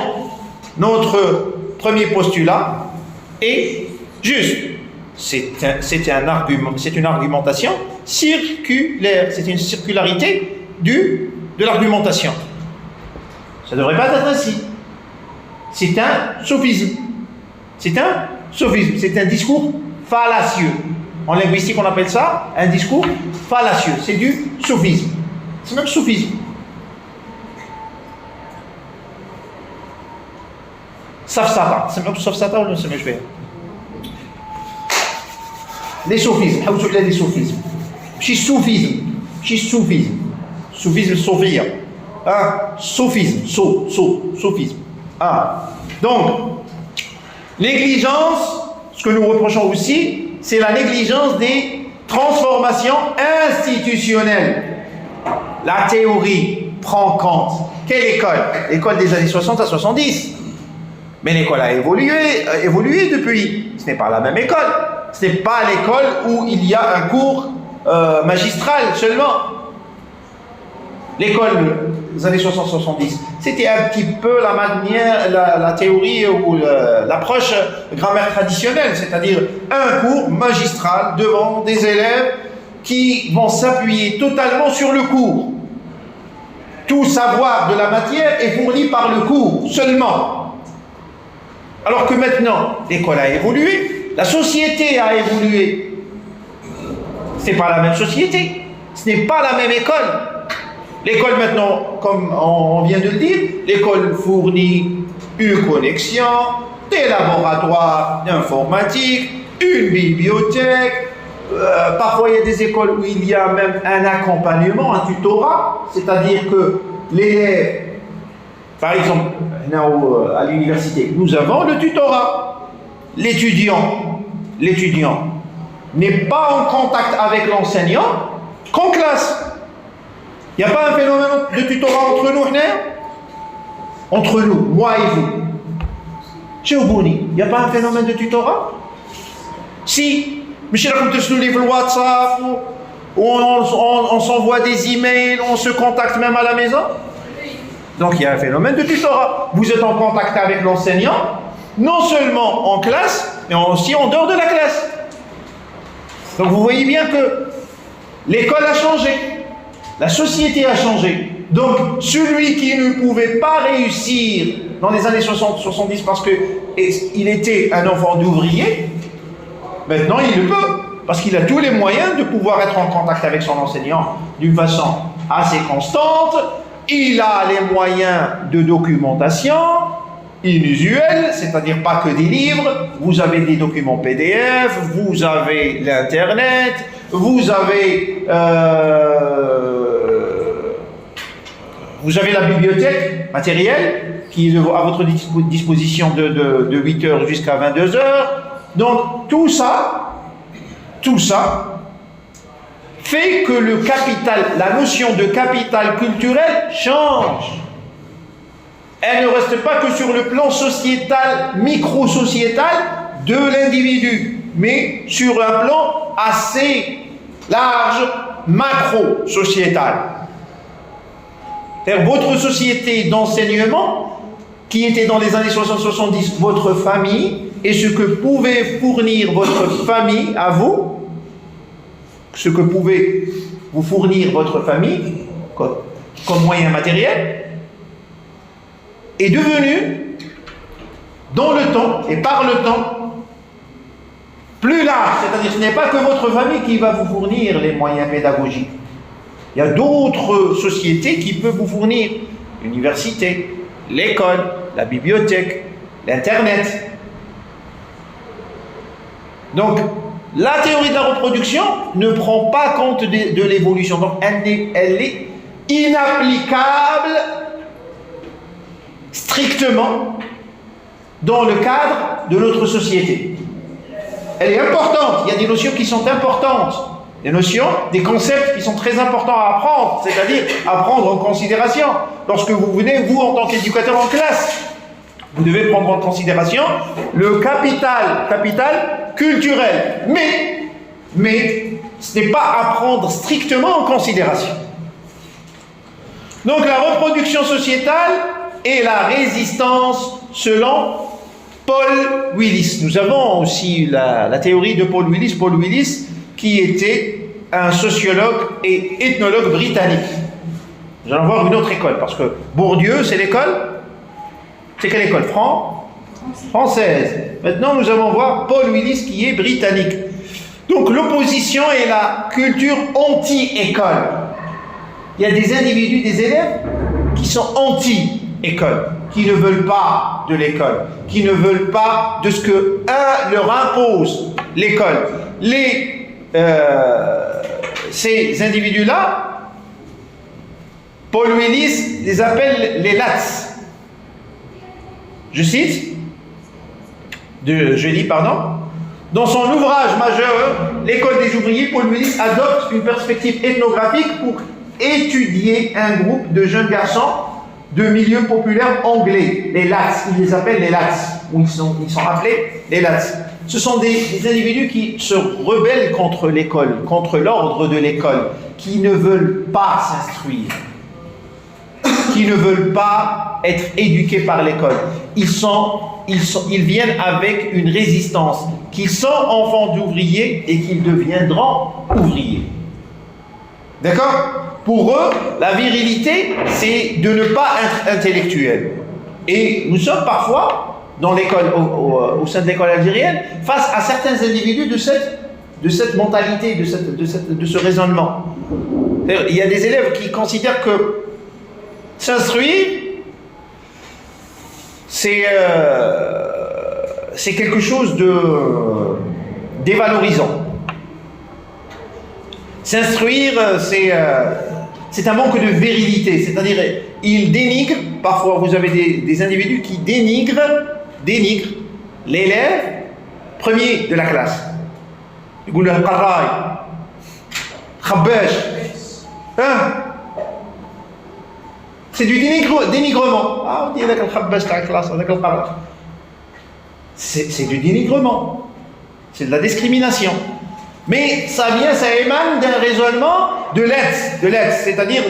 notre premier postulat est juste. C'est un argument, c'est une argumentation circulaire. C'est une circularité de l'argumentation. Ça ne devrait pas être ainsi. C'est un sophisme. C'est un discours fallacieux. En linguistique, on appelle ça un discours fallacieux. C'est du sophisme. C'est même sophisme. Safsata. C'est même safsata ou non, c'est même je vais. Les sophismes. How to les sophismes. Soufisme. Soufisme, sophia. Sophisme. Sophisme. Donc, négligence, ce que nous reprochons aussi, c'est la négligence des transformations institutionnelles. La théorie prend compte. Quelle école ? L'école des années 60 à 70. Mais l'école a évolué depuis. Ce n'est pas la même école. Ce n'est pas l'école où il y a un cours magistral seulement. L'école des années 60-70, c'était un petit peu la manière, la théorie ou l'approche grammaire traditionnelle, c'est-à-dire un cours magistral devant des élèves qui vont s'appuyer totalement sur le cours. Tout savoir de la matière est fourni par le cours seulement. Alors que maintenant, l'école a évolué, la société a évolué. Ce n'est pas la même société, ce n'est pas la même école. L'école maintenant, comme on vient de le dire, l'école fournit une connexion, des laboratoires d'informatique, une bibliothèque. Parfois, il y a des écoles où il y a même un accompagnement, un tutorat, c'est-à-dire que l'élève, par exemple, à l'université, nous avons le tutorat. L'étudiant n'est pas en contact avec l'enseignant qu'en classe. Il n'y a pas un phénomène de tutorat entre nous, entre nous, moi et vous. Chez Obouni, il n'y a pas un phénomène de tutorat? Si, Michel, comme tu le WhatsApp, on s'envoie des emails, on se contacte même à la maison. Donc il y a un phénomène de tutorat. Vous êtes en contact avec l'enseignant, non seulement en classe, mais aussi en dehors de la classe. Donc vous voyez bien que l'école a changé, la société a changé. Donc celui qui ne pouvait pas réussir dans les années 60-70 parce qu'il était un enfant d'ouvrier, maintenant il le peut, parce qu'il a tous les moyens de pouvoir être en contact avec son enseignant d'une façon assez constante. Il a les moyens de documentation inusuels, c'est-à-dire pas que des livres, vous avez des documents PDF, vous avez l'internet, vous avez la bibliothèque matérielle qui est à votre disposition de 8h jusqu'à 22h. Donc tout ça fait que le capital, la notion de capital culturel change. Elle ne reste pas que sur le plan sociétal, micro-sociétal de l'individu, mais sur un plan assez large, macro-sociétal. C'est-à-dire votre société d'enseignement, qui était dans les années 60-70 votre famille, et ce que pouvait fournir votre famille à vous, ce que pouvait vous fournir votre famille comme moyen matériel, est devenu, dans le temps et par le temps, plus large. C'est-à-dire, ce n'est pas que votre famille qui va vous fournir les moyens pédagogiques. Il y a d'autres sociétés qui peuvent vous fournir l'université, l'école, la bibliothèque, l'internet. Donc, la théorie de la reproduction ne prend pas compte de l'évolution. Donc, elle est inapplicable strictement dans le cadre de notre société. Elle est importante. Il y a des notions qui sont importantes. Des notions, des concepts qui sont très importants à apprendre, c'est-à-dire à prendre en considération. Lorsque vous venez, vous, en tant qu'éducateur en classe, vous devez prendre en considération le capital culturel. Mais ce n'est pas à prendre strictement en considération. Donc la reproduction sociétale et la résistance selon Paul Willis. Nous avons aussi la théorie de Paul Willis. Paul Willis qui était un sociologue et ethnologue britannique. Nous allons voir une autre école, parce que Bourdieu, c'est l'école. C'est quelle école? Française. Maintenant, nous allons voir Paul Willis qui est britannique. Donc, l'opposition est la culture anti-école. Il y a des individus, des élèves qui sont anti-école, qui ne veulent pas de l'école, qui ne veulent pas de ce que leur impose l'école. Ces individus-là, Paul Willis les appelle les lats. Je cite, dans son ouvrage majeur, L'école des ouvriers, Paul Willis adopte une perspective ethnographique pour étudier un groupe de jeunes garçons de milieux populaires anglais, les lats. Il les appelle les lats, ou ils sont appelés les lats. Ce sont des individus qui se rebellent contre l'école, contre l'ordre de l'école, qui ne veulent pas s'instruire, qui ne veulent pas être éduqués par l'école. Ils viennent avec une résistance, qu'ils sont enfants d'ouvriers et qu'ils deviendront ouvriers. D'accord? Pour eux, la virilité, c'est de ne pas être intellectuel. Et nous sommes parfois dans l'école, au sein de l'école algérienne, face à certains individus de cette mentalité, de ce raisonnement. Il y a des élèves qui considèrent que s'instruire, c'est quelque chose de dévalorisant. S'instruire, c'est un manque de virilité, c'est-à-dire ils dénigrent, parfois vous avez des individus qui dénigrent l'élève premier de la classe. Ils disent Qarraï, Khabbash. C'est du dénigrement. Ah, on dit avec le Khabbash de la classe, avec le Qarraï. C'est du dénigrement. C'est de la discrimination. Mais ça émane d'un raisonnement de l'être, c'est-à-dire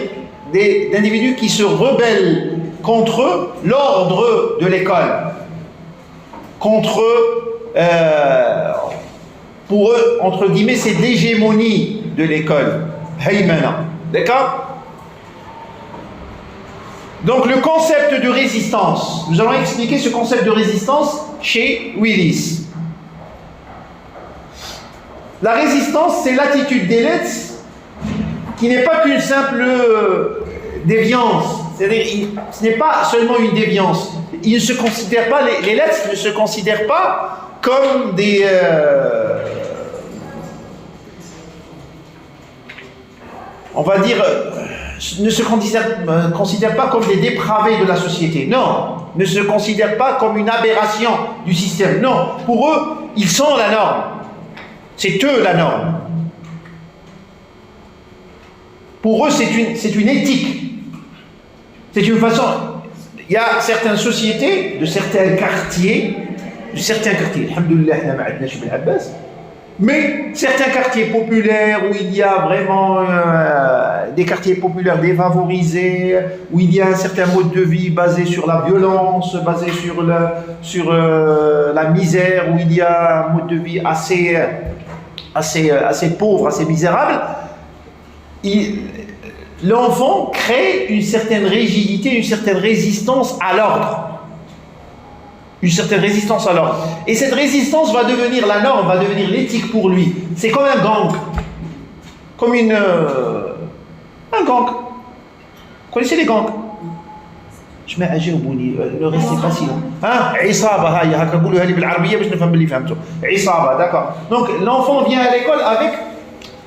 d'individus qui se rebellent contre l'ordre de l'école, contre, pour eux, entre guillemets, c'est l'hégémonie de l'école. Haymana. D'accord? Donc le concept de résistance, nous allons expliquer ce concept de résistance chez Willis. La résistance, c'est l'attitude des lettres qui n'est pas qu'une simple déviance. C'est-à-dire, ce n'est pas seulement une déviance. Ils ne se considèrent pas, les lettres ne se considèrent pas comme des... on va dire... ne se considèrent pas comme des dépravés de la société. Non, ne se considèrent pas comme une aberration du système. Non, pour eux, ils sont la norme. C'est eux la norme. Pour eux, c'est une éthique. C'est une façon... Il y a certaines sociétés, de certains quartiers, alhamdoulilah, mais certains quartiers populaires où il y a vraiment des quartiers populaires défavorisés, où il y a un certain mode de vie basé sur la violence, basé sur la misère, où il y a un mode de vie assez pauvre, assez misérable, l'enfant crée une certaine rigidité, une certaine résistance à l'ordre. Une certaine résistance à l'ordre. Et cette résistance va devenir la norme, va devenir l'éthique pour lui. C'est comme un gang. Comme un gang. Vous connaissez les gangs? Je mets âgé au bout, le reste c'est pas si long. Hein? Isaba, d'accord. Donc l'enfant vient à l'école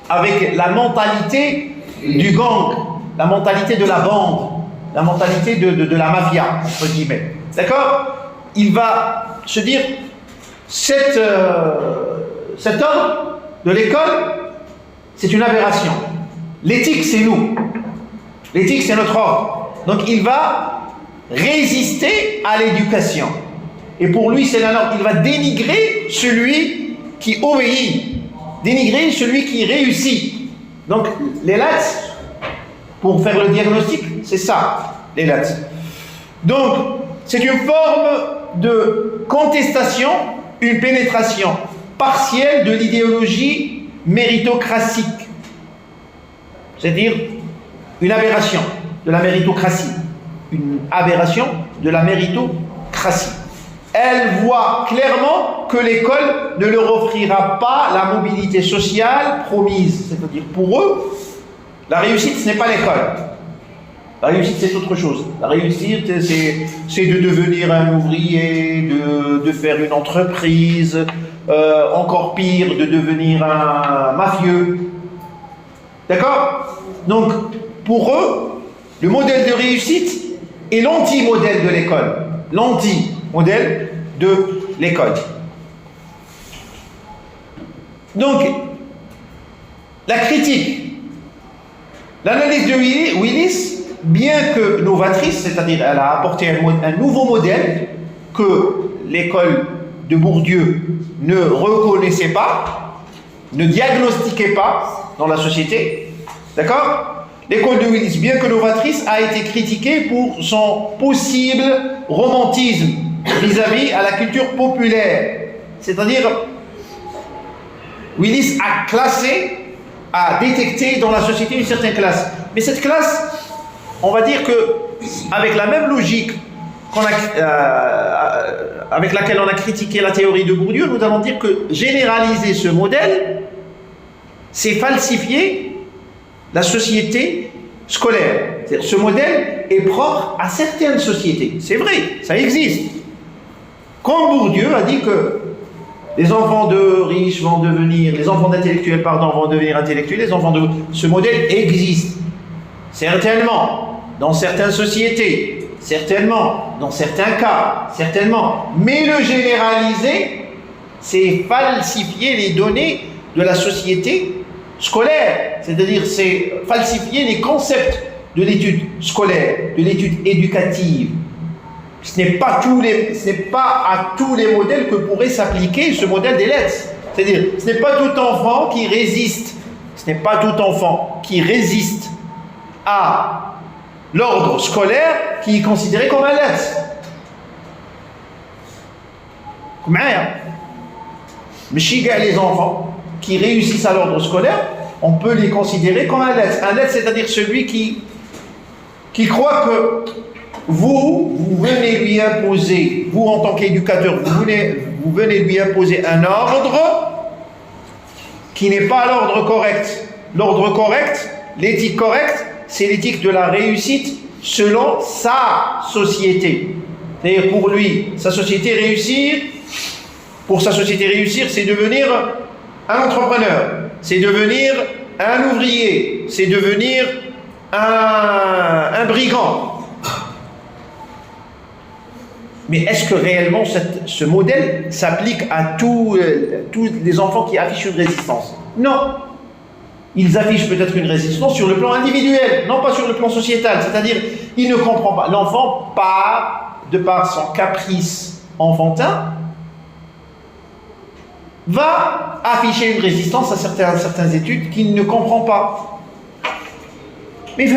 avec la mentalité du gang, la mentalité de la bande, la mentalité de la mafia, entre guillemets. D'accord? Il va se dire, cet ordre de l'école, c'est une aberration. L'éthique, c'est nous. L'éthique, c'est notre ordre. Donc il va résister à l'éducation. Et pour lui, c'est la norme. Il va dénigrer celui qui obéit, dénigrer celui qui réussit. Donc les lattes, pour faire le diagnostic, c'est ça, les lattes. Donc, c'est une forme de contestation, une pénétration partielle de l'idéologie méritocratique. C'est-à-dire une aberration de la méritocratie. Une aberration de la méritocratie. Elle voit clairement que l'école ne leur offrira pas la mobilité sociale promise. C'est-à-dire pour eux, la réussite, ce n'est pas l'école. La réussite, c'est autre chose. La réussite, c'est de devenir un ouvrier, de faire une entreprise, encore pire, de devenir un mafieux. D'accord? Donc, pour eux, le modèle de réussite est l'anti-modèle de l'école. L'anti-modèle de l'école. Donc, la critique, l'analyse de Willis, bien que novatrice, c'est-à-dire elle a apporté un nouveau modèle que l'école de Bourdieu ne reconnaissait pas, ne diagnostiquait pas dans la société, d'accord? L'école de Willis, bien que novatrice, a été critiquée pour son possible romantisme vis-à-vis à la culture populaire. C'est-à-dire, Willis a classé, a détecté dans la société une certaine classe. Mais cette classe, on va dire que, avec la même logique avec laquelle on a critiqué la théorie de Bourdieu, nous allons dire que généraliser ce modèle, c'est falsifier la société scolaire. C'est-à-dire, ce modèle est propre à certaines sociétés. C'est vrai, ça existe. Comme Bourdieu a dit que les enfants de riches vont devenir, les enfants d'intellectuels, vont devenir intellectuels, les enfants de... Ce modèle existe. Certainement, dans certaines sociétés, certainement, dans certains cas, certainement. Mais le généraliser, c'est falsifier les données de la société scolaire. C'est-à-dire, c'est falsifier les concepts de l'étude scolaire, de l'étude éducative. Ce n'est pas à tous les modèles que pourrait s'appliquer ce modèle des lettres. C'est-à-dire, ce n'est pas tout enfant qui résiste. Ce n'est pas tout enfant qui résiste à l'ordre scolaire qui est considéré comme un lettre. Les enfants qui réussissent à l'ordre scolaire, on peut les considérer comme un lettre. Un lettre, c'est-à-dire celui qui croit que vous venez lui imposer, vous en tant qu'éducateur, vous venez lui imposer un ordre qui n'est pas l'ordre correct. L'ordre correct, l'éthique correcte, c'est l'éthique de la réussite selon sa société. C'est-à-dire pour lui, sa société réussir, pour sa société réussir, c'est devenir un entrepreneur, c'est devenir un ouvrier, c'est devenir un brigand. Mais est-ce que réellement ce modèle s'applique à tous les enfants qui affichent une résistance? Non. Ils affichent peut-être une résistance sur le plan individuel, non pas sur le plan sociétal. C'est-à-dire, il ne comprend pas. L'enfant part, de par son caprice enfantin, va afficher une résistance à certaines études qu'il ne comprend pas. Mais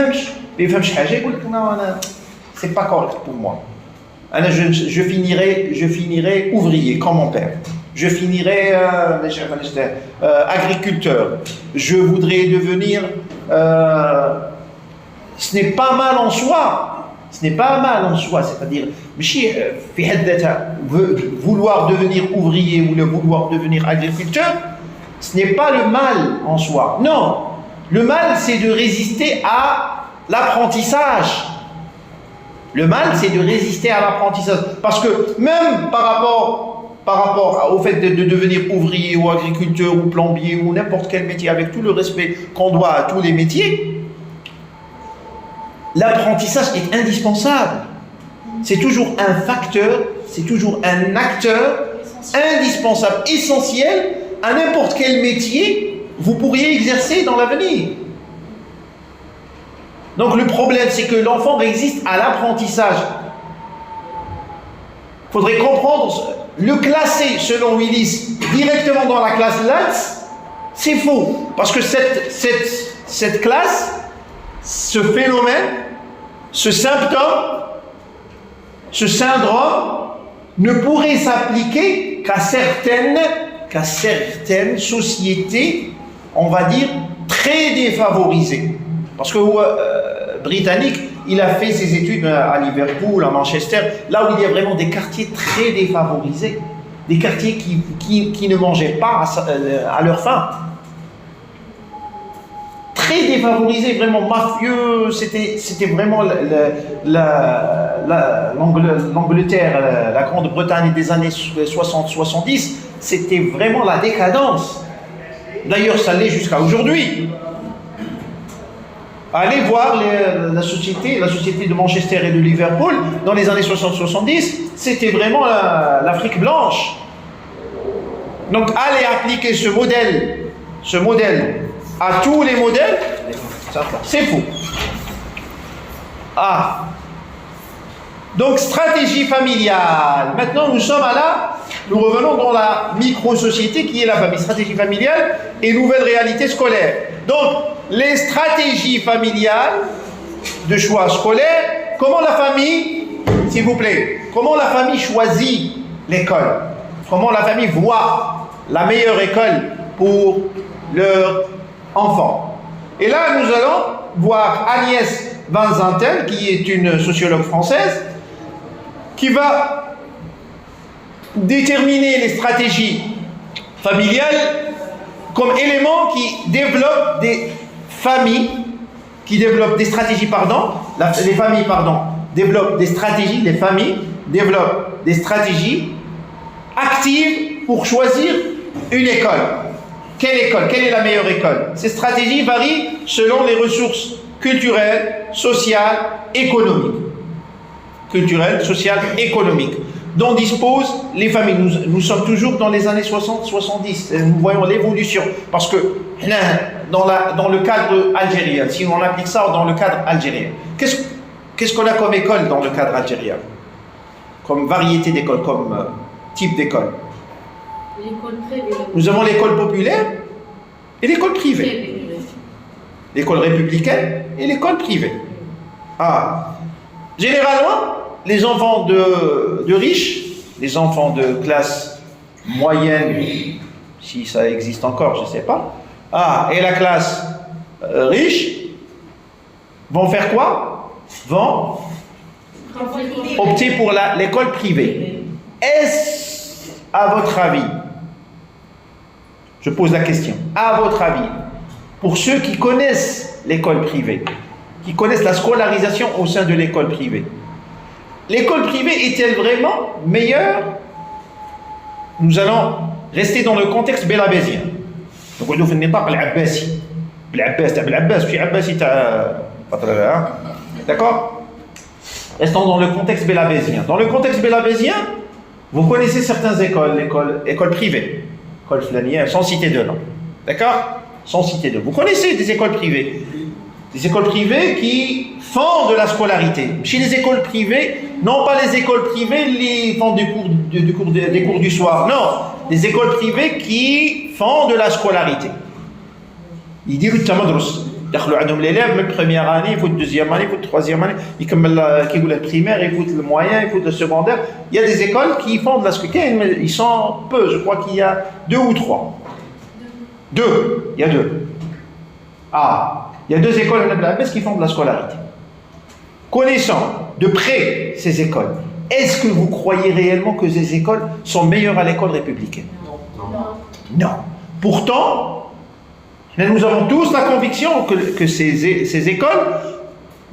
c'est pas correct pour moi. Je finirai ouvrier comme mon père. Je finirai agriculteur. Je voudrais devenir... ce n'est pas mal en soi. Ce n'est pas mal en soi. C'est-à-dire, vouloir devenir ouvrier ou vouloir devenir agriculteur, ce n'est pas le mal en soi. Non. Le mal, c'est de résister à l'apprentissage. Le mal, c'est de résister à l'apprentissage. Parce que même par rapport au fait de devenir ouvrier ou agriculteur ou plombier ou n'importe quel métier, avec tout le respect qu'on doit à tous les métiers, l'apprentissage est indispensable. C'est toujours un facteur, c'est toujours un acteur indispensable, essentiel à n'importe quel métier vous pourriez exercer dans l'avenir. Donc le problème, c'est que l'enfant résiste à l'apprentissage. Il faudrait comprendre, le classer selon Willis directement dans la classe LATS, c'est faux. Parce que cette classe, ce phénomène, ce symptôme, ce syndrome ne pourrait s'appliquer qu'à certaines sociétés, on va dire, très défavorisées. Parce que britannique, il a fait ses études à Liverpool, à Manchester, là où il y a vraiment des quartiers très défavorisés, des quartiers qui ne mangeaient pas à leur faim. Très défavorisés, vraiment mafieux, c'était vraiment l'Angleterre, la Grande-Bretagne des années 60-70, c'était vraiment la décadence. D'ailleurs, ça l'est jusqu'à aujourd'hui. Allez voir la société de Manchester et de Liverpool dans les années 60-70, c'était vraiment l'Afrique blanche. Donc allez appliquer ce modèle à tous les modèles, c'est faux. Ah. Donc stratégie familiale. Maintenant nous revenons dans la micro-société qui est la famille. Stratégie familiale et nouvelle réalité scolaire. Donc les stratégies familiales de choix scolaire, comment la famille, s'il vous plaît, comment la famille choisit l'école, comment la famille voit la meilleure école pour leur enfant. Et là, nous allons voir Agnès Van Zanten, qui est une sociologue française, qui va déterminer les stratégies familiales comme éléments qui développent des familles, les familles développent des stratégies, les familles développent des stratégies actives pour choisir une école. Quelle école? Quelle est la meilleure école? Ces stratégies varient selon les ressources culturelles, sociales, économiques. Culturelles, sociales, économiques, dont disposent les familles. Nous sommes toujours dans les années 60-70. Nous voyons l'évolution. Parce que dans le cadre algérien, si on applique ça dans le cadre algérien, qu'est-ce qu'on a comme école dans le cadre algérien? Comme variété d'écoles, comme type d'école? L'école privée. Nous avons l'école populaire et l'école privée. L'école républicaine et l'école privée. Ah, généralement, les enfants de riches, les enfants de classe moyenne, si ça existe encore, je ne sais pas, et la classe riche, vont faire quoi? Vont opter pour l'école privée. Est-ce, à votre avis, je pose la question, à votre avis, pour ceux qui connaissent l'école privée, qui connaissent la scolarisation au sein de l'école privée, l'école privée est-elle vraiment meilleure? Nous allons rester dans le contexte bélabésien. Donc, on n'est pas l'Abbasi. D'accord? Restons dans le contexte bélabésien. Dans le contexte bélabésien, vous connaissez certaines écoles privées. Écoles flanières, sans citer de nom. D'accord? Sans citer de nom. Vous connaissez des écoles privées. Des écoles privées qui font de la scolarité. Chez les écoles privées, non pas les écoles privées qui font des cours du soir. Non, des écoles privées qui font de la scolarité. Ils disent que يدخلوا عندهم l'élève, mais première année, il faut deuxième année, il faut troisième année, il faut le primaire, il faut le moyen, il faut le secondaire. Il y a des écoles qui font de la scolarité, mais ils sont peu. Je crois qu'il y a 2 ou 3. Il y a 2. Il y a 2 écoles qui font de la scolarité. Connaissant de près ces écoles, est-ce que vous croyez réellement que ces écoles sont meilleures à l'école républicaine? Non. Pourtant, nous avons tous la conviction que ces écoles,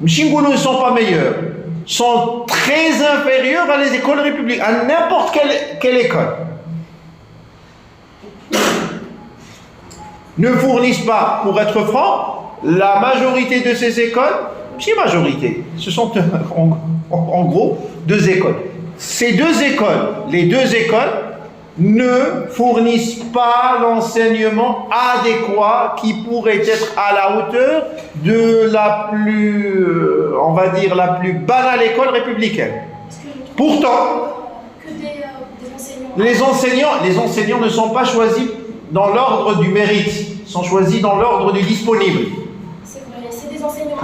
ne sont pas meilleures, sont très inférieures à les écoles républicaines, à n'importe quelle école. Ne fournissent pas, pour être franc, la majorité de ces écoles, si majorité, ce sont en gros 2 écoles. Ces 2 écoles, les 2 écoles, ne fournissent pas l'enseignement adéquat qui pourrait être à la hauteur de la plus, on va dire, la plus banale école républicaine. Pourtant, les enseignants ne sont pas choisis dans l'ordre du mérite, ils sont choisis dans l'ordre du disponible. C'est vrai, c'est des enseignants.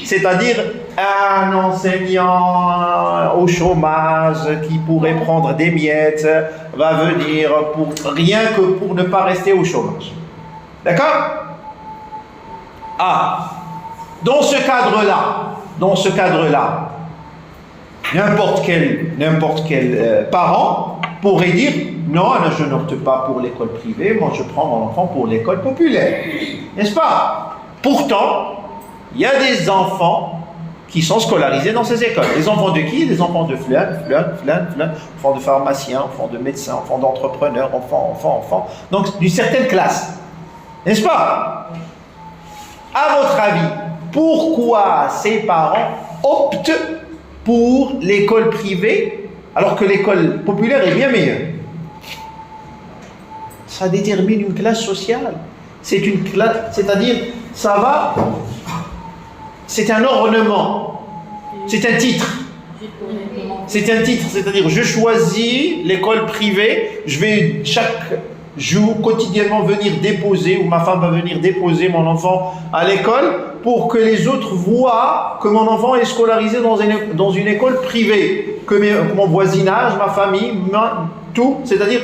C'est-à-dire un enseignant au chômage qui pourrait prendre des miettes va venir rien que pour ne pas rester au chômage. D'accord? Dans ce cadre-là, n'importe quel parent pourrait dire non, je n'opte pas pour l'école privée, moi je prends mon enfant pour l'école populaire. N'est-ce pas? Pourtant, il y a des enfants qui sont scolarisés dans ces écoles. Les enfants de qui? Les enfants de flan, enfants de pharmaciens, enfants de médecins, enfants d'entrepreneurs, enfants. Donc, d'une certaine classe. N'est-ce pas? À votre avis, pourquoi ces parents optent pour l'école privée alors que l'école populaire est bien meilleure? Ça détermine une classe sociale. C'est une classe, c'est-à-dire, c'est un ornement, c'est un titre. C'est-à-dire je choisis l'école privée, je vais chaque jour, quotidiennement venir déposer, ou ma femme va venir déposer mon enfant à l'école pour que les autres voient que mon enfant est scolarisé dans une école privée, que mon voisinage, ma famille, tout, c'est-à-dire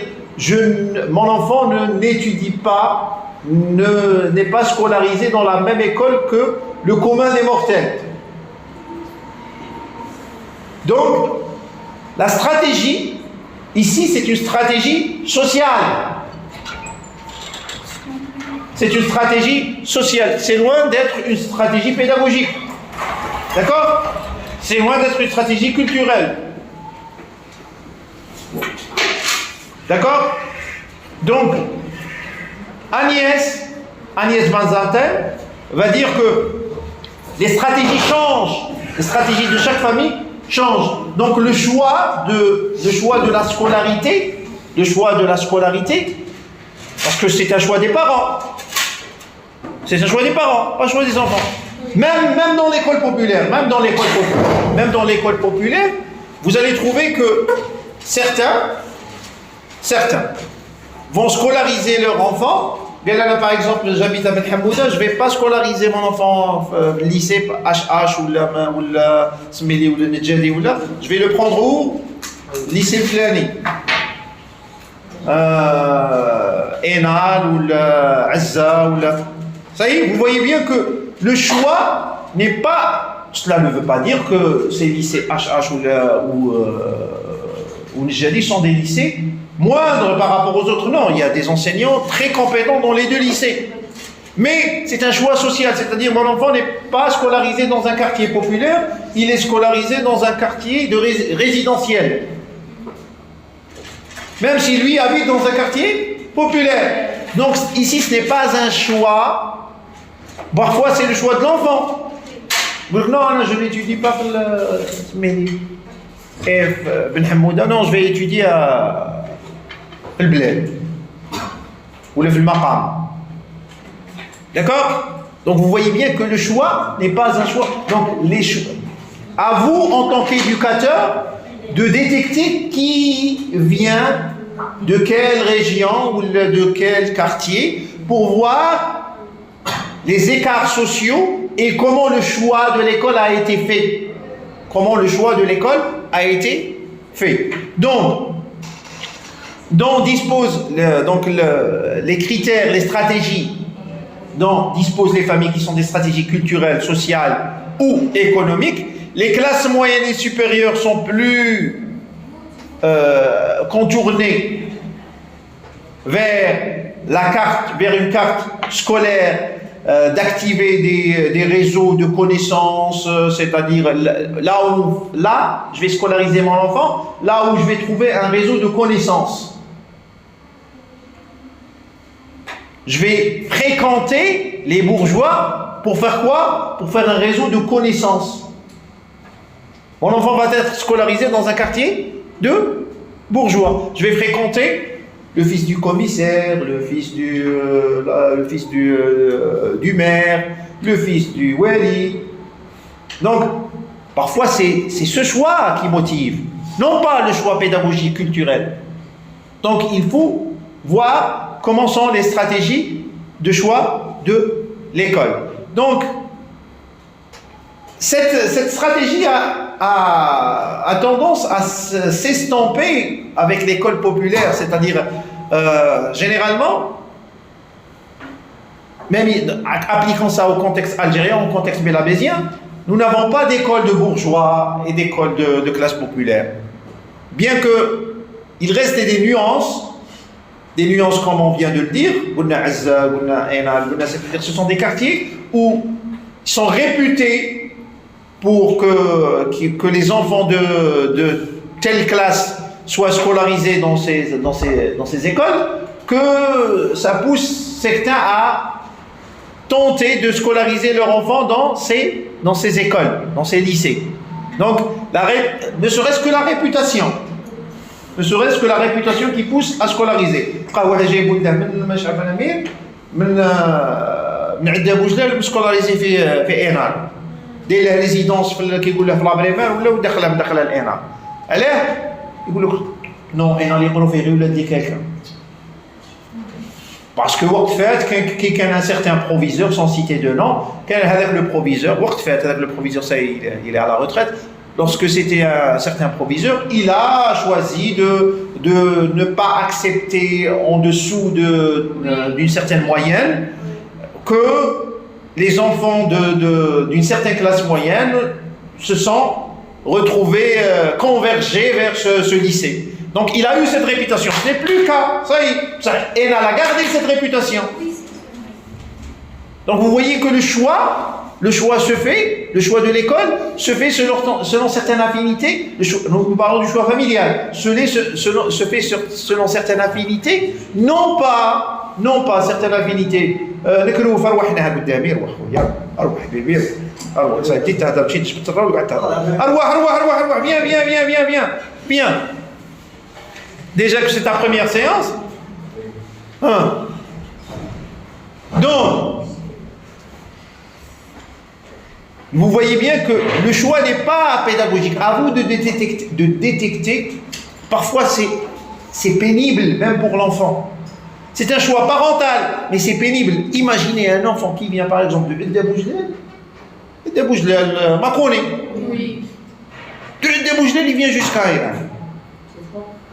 mon enfant n'étudie pas, n'est pas scolarisé dans la même école que le commun des mortels. Donc, la stratégie, ici, c'est une stratégie sociale. C'est une stratégie sociale. C'est loin d'être une stratégie pédagogique. D'accord? C'est loin d'être une stratégie culturelle. D'accord? Donc, Agnès Manzatel va dire que les stratégies changent, les stratégies de chaque famille changent. Donc le choix de la scolarité, parce que c'est un choix des parents. C'est un choix des parents, pas un choix des enfants. Même dans l'école populaire, même dans l'école populaire, vous allez trouver que certains vont scolariser leurs enfants Par exemple, j'habite à Ben Hamouda, je ne vais pas scolariser mon enfant lycée HH ou la Smeli ou le Nedjadi ou là. Je vais le prendre où? Lycée Flani. Enal ou la Azza ou la. Ça y est, vous voyez bien que le choix n'est pas. Cela ne veut pas dire que ces lycées HH ou Nedjadi sont des lycées moindres par rapport aux autres. Non, il y a des enseignants très compétents dans les deux lycées. Mais c'est un choix social, c'est-à-dire mon enfant n'est pas scolarisé dans un quartier populaire, il est scolarisé dans un quartier de résidentiel. Même si lui habite dans un quartier populaire. Donc ici, ce n'est pas un choix. Parfois, c'est le choix de l'enfant. Non, je n'étudie pas pour le Ben Hamouda, non, je vais étudier à le bled ou le maqam. D'accord? Donc vous voyez bien que le choix n'est pas un choix. Donc à vous en tant qu'éducateur de détecter qui vient de quelle région ou de quel quartier pour voir les écarts sociaux et comment le choix de l'école a été fait. Comment le choix de l'école a été fait. Donc dont disposent les critères, les stratégies dont disposent les familles qui sont des stratégies culturelles, sociales ou économiques. Les classes moyennes et supérieures sont plus contournées vers une carte scolaire, d'activer des réseaux de connaissances, c'est-à-dire là, je vais scolariser mon enfant, là où je vais trouver un réseau de connaissances. Je vais fréquenter les bourgeois pour faire quoi? Pour faire un réseau de connaissances. Mon enfant va être scolarisé dans un quartier de bourgeois. Je vais fréquenter le fils du commissaire, le fils du maire, le fils du wali. Donc, parfois, c'est ce choix qui motive, non pas le choix pédagogique culturel. Donc, il faut voir comment sont les stratégies de choix de l'école. Donc, cette stratégie a tendance à s'estomper avec l'école populaire, c'est-à-dire généralement, même appliquant ça au contexte algérien, au contexte bélabésien, nous n'avons pas d'école de bourgeois et d'école de classe populaire. Bien qu'il reste des nuances comme on vient de le dire, ce sont des quartiers où ils sont réputés pour que les enfants de telle classe soient scolarisés dans ces écoles, que ça pousse certains à tenter de scolariser leurs enfants dans ces écoles, dans ces lycées. Donc, ne serait-ce que la réputation. Ne serait-ce que la réputation qui pousse à scolariser. سكولاريزي في انار دير له ريزيدونس كيقول له في لابريفير ولا دخل الانار علاه يقول لك نو انار يقروا فيه غير ولاد دي كالكان باسكو وقت فات كان ان سيغتان بروفيسور سون سيتي دو نون كان هذاك لو بروفيسور وقت فات هذاك لو بروفيسور il est à la retraite. Lorsque c'était un certain proviseur, il a choisi de ne pas accepter en dessous d'une certaine moyenne que les enfants d'une certaine classe moyenne se sont retrouvés convergés vers ce lycée. Donc il a eu cette réputation. Ce n'est plus le cas. Ça y est, elle a gardé cette réputation. Donc vous voyez que le choix se fait, le choix de l'école se fait selon certaines affinités. Nous parlons du choix familial. Se fait selon certaines affinités, non pas certaines affinités. نكرهوا فروحنا قدامي اروح حبيبي اروح ساعتي هذا مشيت جبت الروح وقعدت اروح bien. Déjà que c'est ta première séance. Donc vous voyez bien que le choix n'est pas pédagogique. À vous de détecter. Parfois c'est pénible même pour l'enfant. C'est un choix parental, mais c'est pénible. Imaginez un enfant qui vient par exemple de Edda Boujlal, Macroné. Oui. De Edda Boujlal, il vient jusqu'à Iran.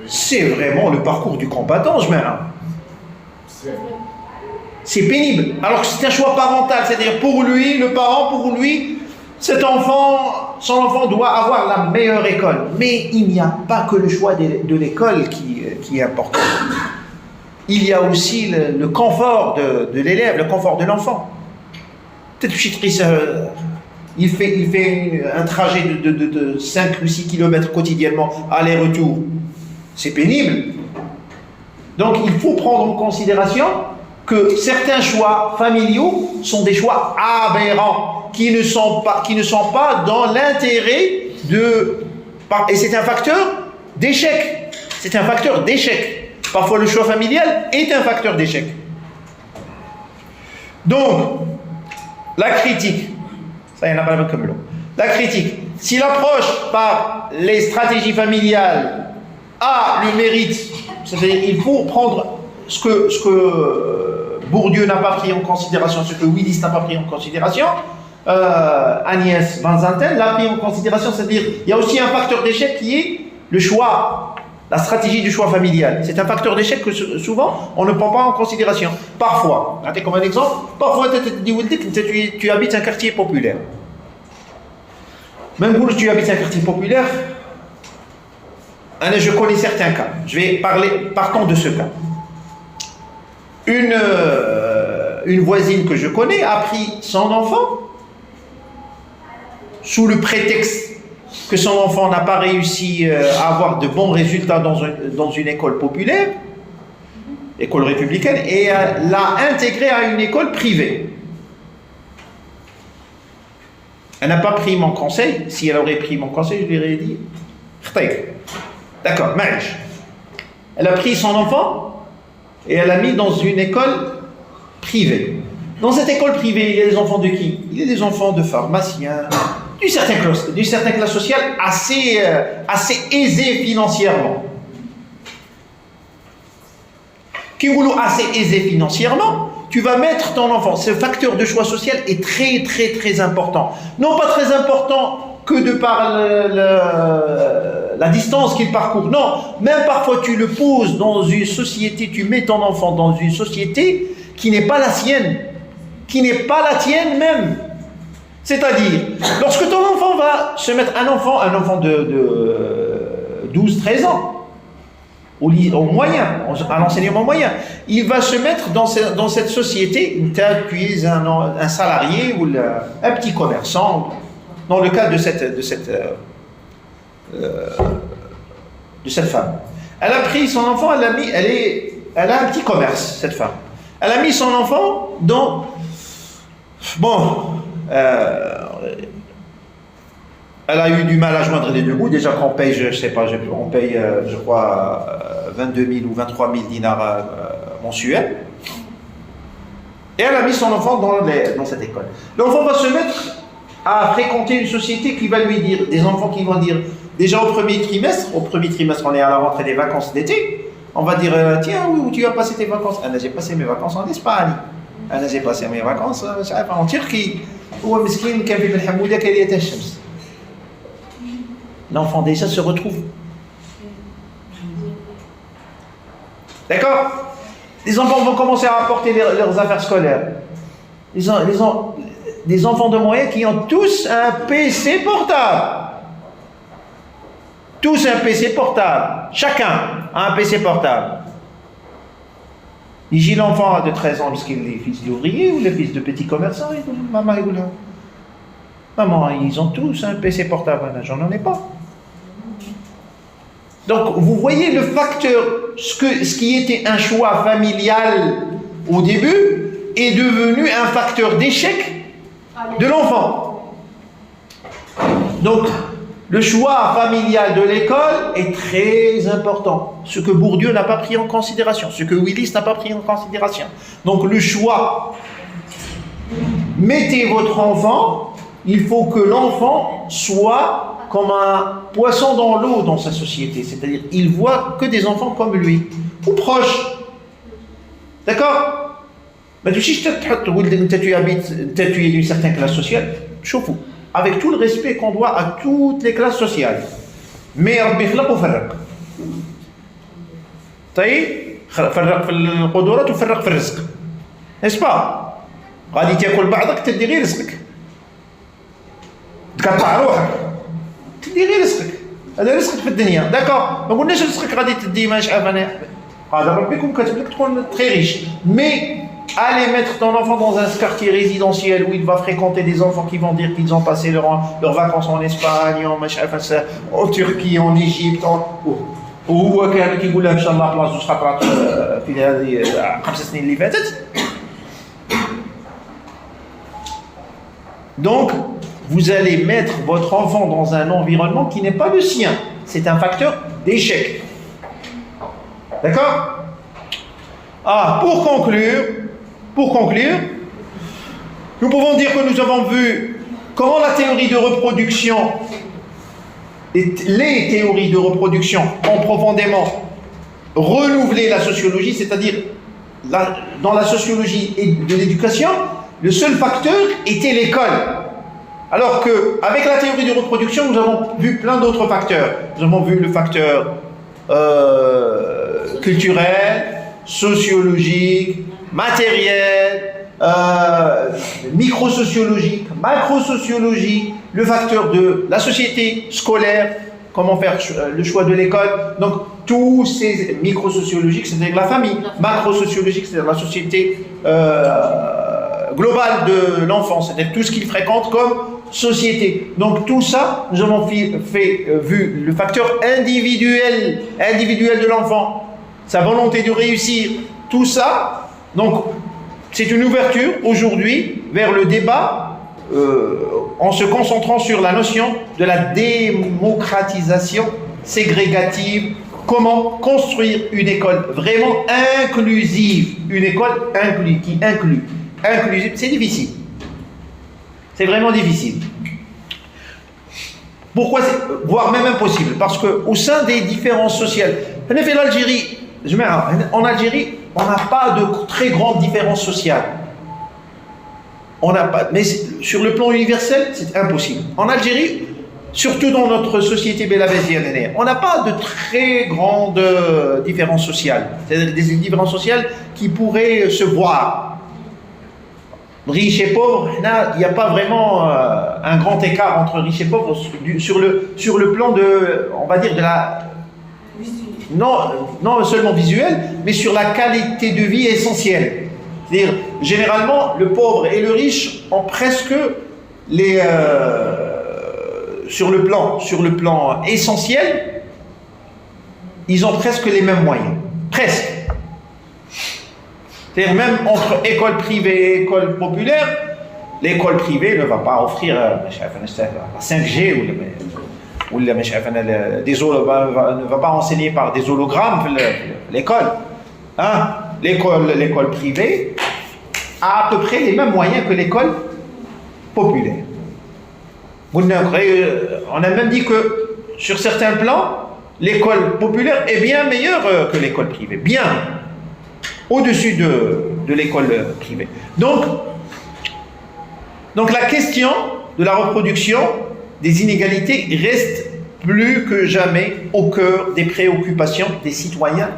C'est vraiment le parcours du combattant, je mets là. C'est pénible. Alors que c'est un choix parental, c'est-à-dire pour lui, le parent, pour lui, son enfant doit avoir la meilleure école. Mais il n'y a pas que le choix de l'école qui est important. Il y a aussi le confort de l'élève, le confort de l'enfant. Peut-être que il fait un trajet de 5 ou 6 km quotidiennement, aller-retour. C'est pénible. Donc il faut prendre en considération que certains choix familiaux sont des choix aberrants, qui ne sont pas dans l'intérêt de... Et c'est un facteur d'échec. C'est un facteur d'échec. Parfois le choix familial est un facteur d'échec. Donc, la critique, ça y en a pas comme l'eau. La critique, si l'approche par les stratégies familiales a le mérite, c'est-à-dire il faut prendre ce que Bourdieu n'a pas pris en considération, ce que Willis n'a pas pris en considération, Agnès Van Zanten l'a pris en considération, c'est-à-dire il y a aussi un facteur d'échec qui est le choix, la stratégie du choix familial. C'est un facteur d'échec que souvent on ne prend pas en considération. Parfois, comme un exemple, parfois tu habites un quartier populaire. Même si tu habites un quartier populaire, je connais certains cas. Je vais parler, partons de ce cas. Une voisine que je connais a pris son enfant sous le prétexte que son enfant n'a pas réussi à avoir de bons résultats dans une école populaire, école républicaine, et l'a intégré à une école privée. Elle n'a pas pris mon conseil. Si elle aurait pris mon conseil, je lui aurais dit d'accord, marche. Elle a pris son enfant et elle l'a mis dans une école privée. Dans cette école privée, il y a des enfants de qui? Il y a des enfants de pharmaciens, d'une certaine classe sociale assez aisée financièrement. Qui voulons assez aisé financièrement, tu vas mettre ton enfant. Ce facteur de choix social est très très très important. Non pas très important que de par la distance qu'il parcourt. Non, même parfois tu le poses dans une société, tu mets ton enfant dans une société qui n'est pas la sienne, qui n'est pas la tienne même. C'est-à-dire, lorsque ton enfant va se mettre, un enfant de 12-13 ans, au moyen, à l'enseignement moyen, il va se mettre dans cette société, tu es un salarié ou un petit commerçant, dans le cas de cette femme. Elle a pris son enfant, elle a un petit commerce, cette femme. Elle a mis son enfant dans... elle a eu du mal à joindre les deux bouts. Déjà qu'on paye, on paye, je crois, 22 000 ou 23 000 dinars mensuels. Et elle a mis son enfant dans cette école. L'enfant va se mettre à fréquenter une société qui va lui dire, des enfants qui vont dire, déjà au premier trimestre, on est à la rentrée des vacances d'été, on va dire, tiens, où tu as passé tes vacances? J'ai passé mes vacances en Espagne. J'ai passé mes vacances en Turquie. L'enfant déjà se retrouve. D'accord? Les enfants vont commencer à apporter leurs affaires scolaires. Des enfants de moyens qui ont tous un PC portable. Tous un PC portable. Chacun a un PC portable. Il dit l'enfant de 13 ans, parce qu'il est fils d'ouvrier ou le fils de petit commerçant, il dit maman, ils ont tous un PC portable. J'en ai pas. Donc, vous voyez le facteur, ce qui était un choix familial au début, est devenu un facteur d'échec de l'enfant. Donc, le choix familial de l'école est très important. Ce que Bourdieu n'a pas pris en considération, ce que Willis n'a pas pris en considération. Donc, le choix, mettez votre enfant, il faut que l'enfant soit comme un poisson dans l'eau dans sa société. C'est-à-dire, il voit que des enfants comme lui, ou proches. D'accord? Mais tu sais, tu habites, tu es d'une certaine classe sociale, chauffe, avec tout le respect qu'on doit à toutes les classes sociales. Mais ربي خلق وفرق. طيب فرق في القدرات وفرق في الرزق. n'est-ce pas؟ غادي تاكل بعضك تدي غير رزقك. تقطع روحك تدي غير رزقك. هذا رزقك في الدنيا، داكور؟ ما قلناش رزقك غادي تدي ماش عارف انا. هذا ربي يكون كاتب لك تكون très riche. Mais allez mettre ton enfant dans un quartier résidentiel où il va fréquenter des enfants qui vont dire qu'ils ont passé leurs vacances en Espagne, en Turquie, en Égypte, وهو كان كيقول لها ان شاء الله خلاص زوج خطرات في هذه 5 سنين اللي فاتت. Donc, vous allez mettre votre enfant dans un environnement qui n'est pas le sien. C'est un facteur d'échec. D'accord? Ah, pour conclure, nous pouvons dire que nous avons vu comment la théorie de reproduction et les théories de reproduction ont profondément renouvelé la sociologie, c'est-à-dire dans la sociologie et de l'éducation, le seul facteur était l'école. Alors qu'avec la théorie de reproduction, nous avons vu plein d'autres facteurs. Nous avons vu le facteur culturel, sociologique, matériel, microsociologique, macrosociologique, le facteur de la société scolaire, comment faire le choix de l'école. Donc tous ces microsociologiques, c'est-à-dire la famille, macrosociologique, c'est-à-dire la société globale de l'enfant, c'est-à-dire tout ce qu'il fréquente comme société. Donc tout ça, nous avons vu le facteur individuel de l'enfant, sa volonté de réussir, tout ça. Donc c'est une ouverture aujourd'hui vers le débat en se concentrant sur la notion de la démocratisation ségrégative. Comment construire une école vraiment inclusive, une école qui inclut. Inclusive, c'est difficile. C'est vraiment difficile. Pourquoi? Voire même impossible. Parce qu'au sein des différences sociales, en Algérie, on n'a pas de très grandes différences sociales. On n'a pas, mais sur le plan universel, c'est impossible. En Algérie, surtout dans notre société bélavésienne, on n'a pas de très grandes différences sociales. C'est-à-dire des différences sociales qui pourraient se voir. Riches et pauvres, il n'y a pas vraiment un grand écart entre riches et pauvres sur le plan de, on va dire, de la... Non seulement visuel, mais sur la qualité de vie essentielle. C'est-à-dire, généralement, le pauvre et le riche ont presque les... sur le plan essentiel, ils ont presque les mêmes moyens. Presque. C'est-à-dire même entre école privée et école populaire, l'école privée ne va pas offrir la 5G ou ne va pas enseigner par des hologrammes l'école. Hein? L'école privée a à peu près les mêmes moyens que l'école populaire. On a même dit que sur certains plans, l'école populaire est bien meilleure que l'école privée. Bien. Au-dessus de l'école privée. Donc la question de la reproduction des inégalités reste plus que jamais au cœur des préoccupations des citoyens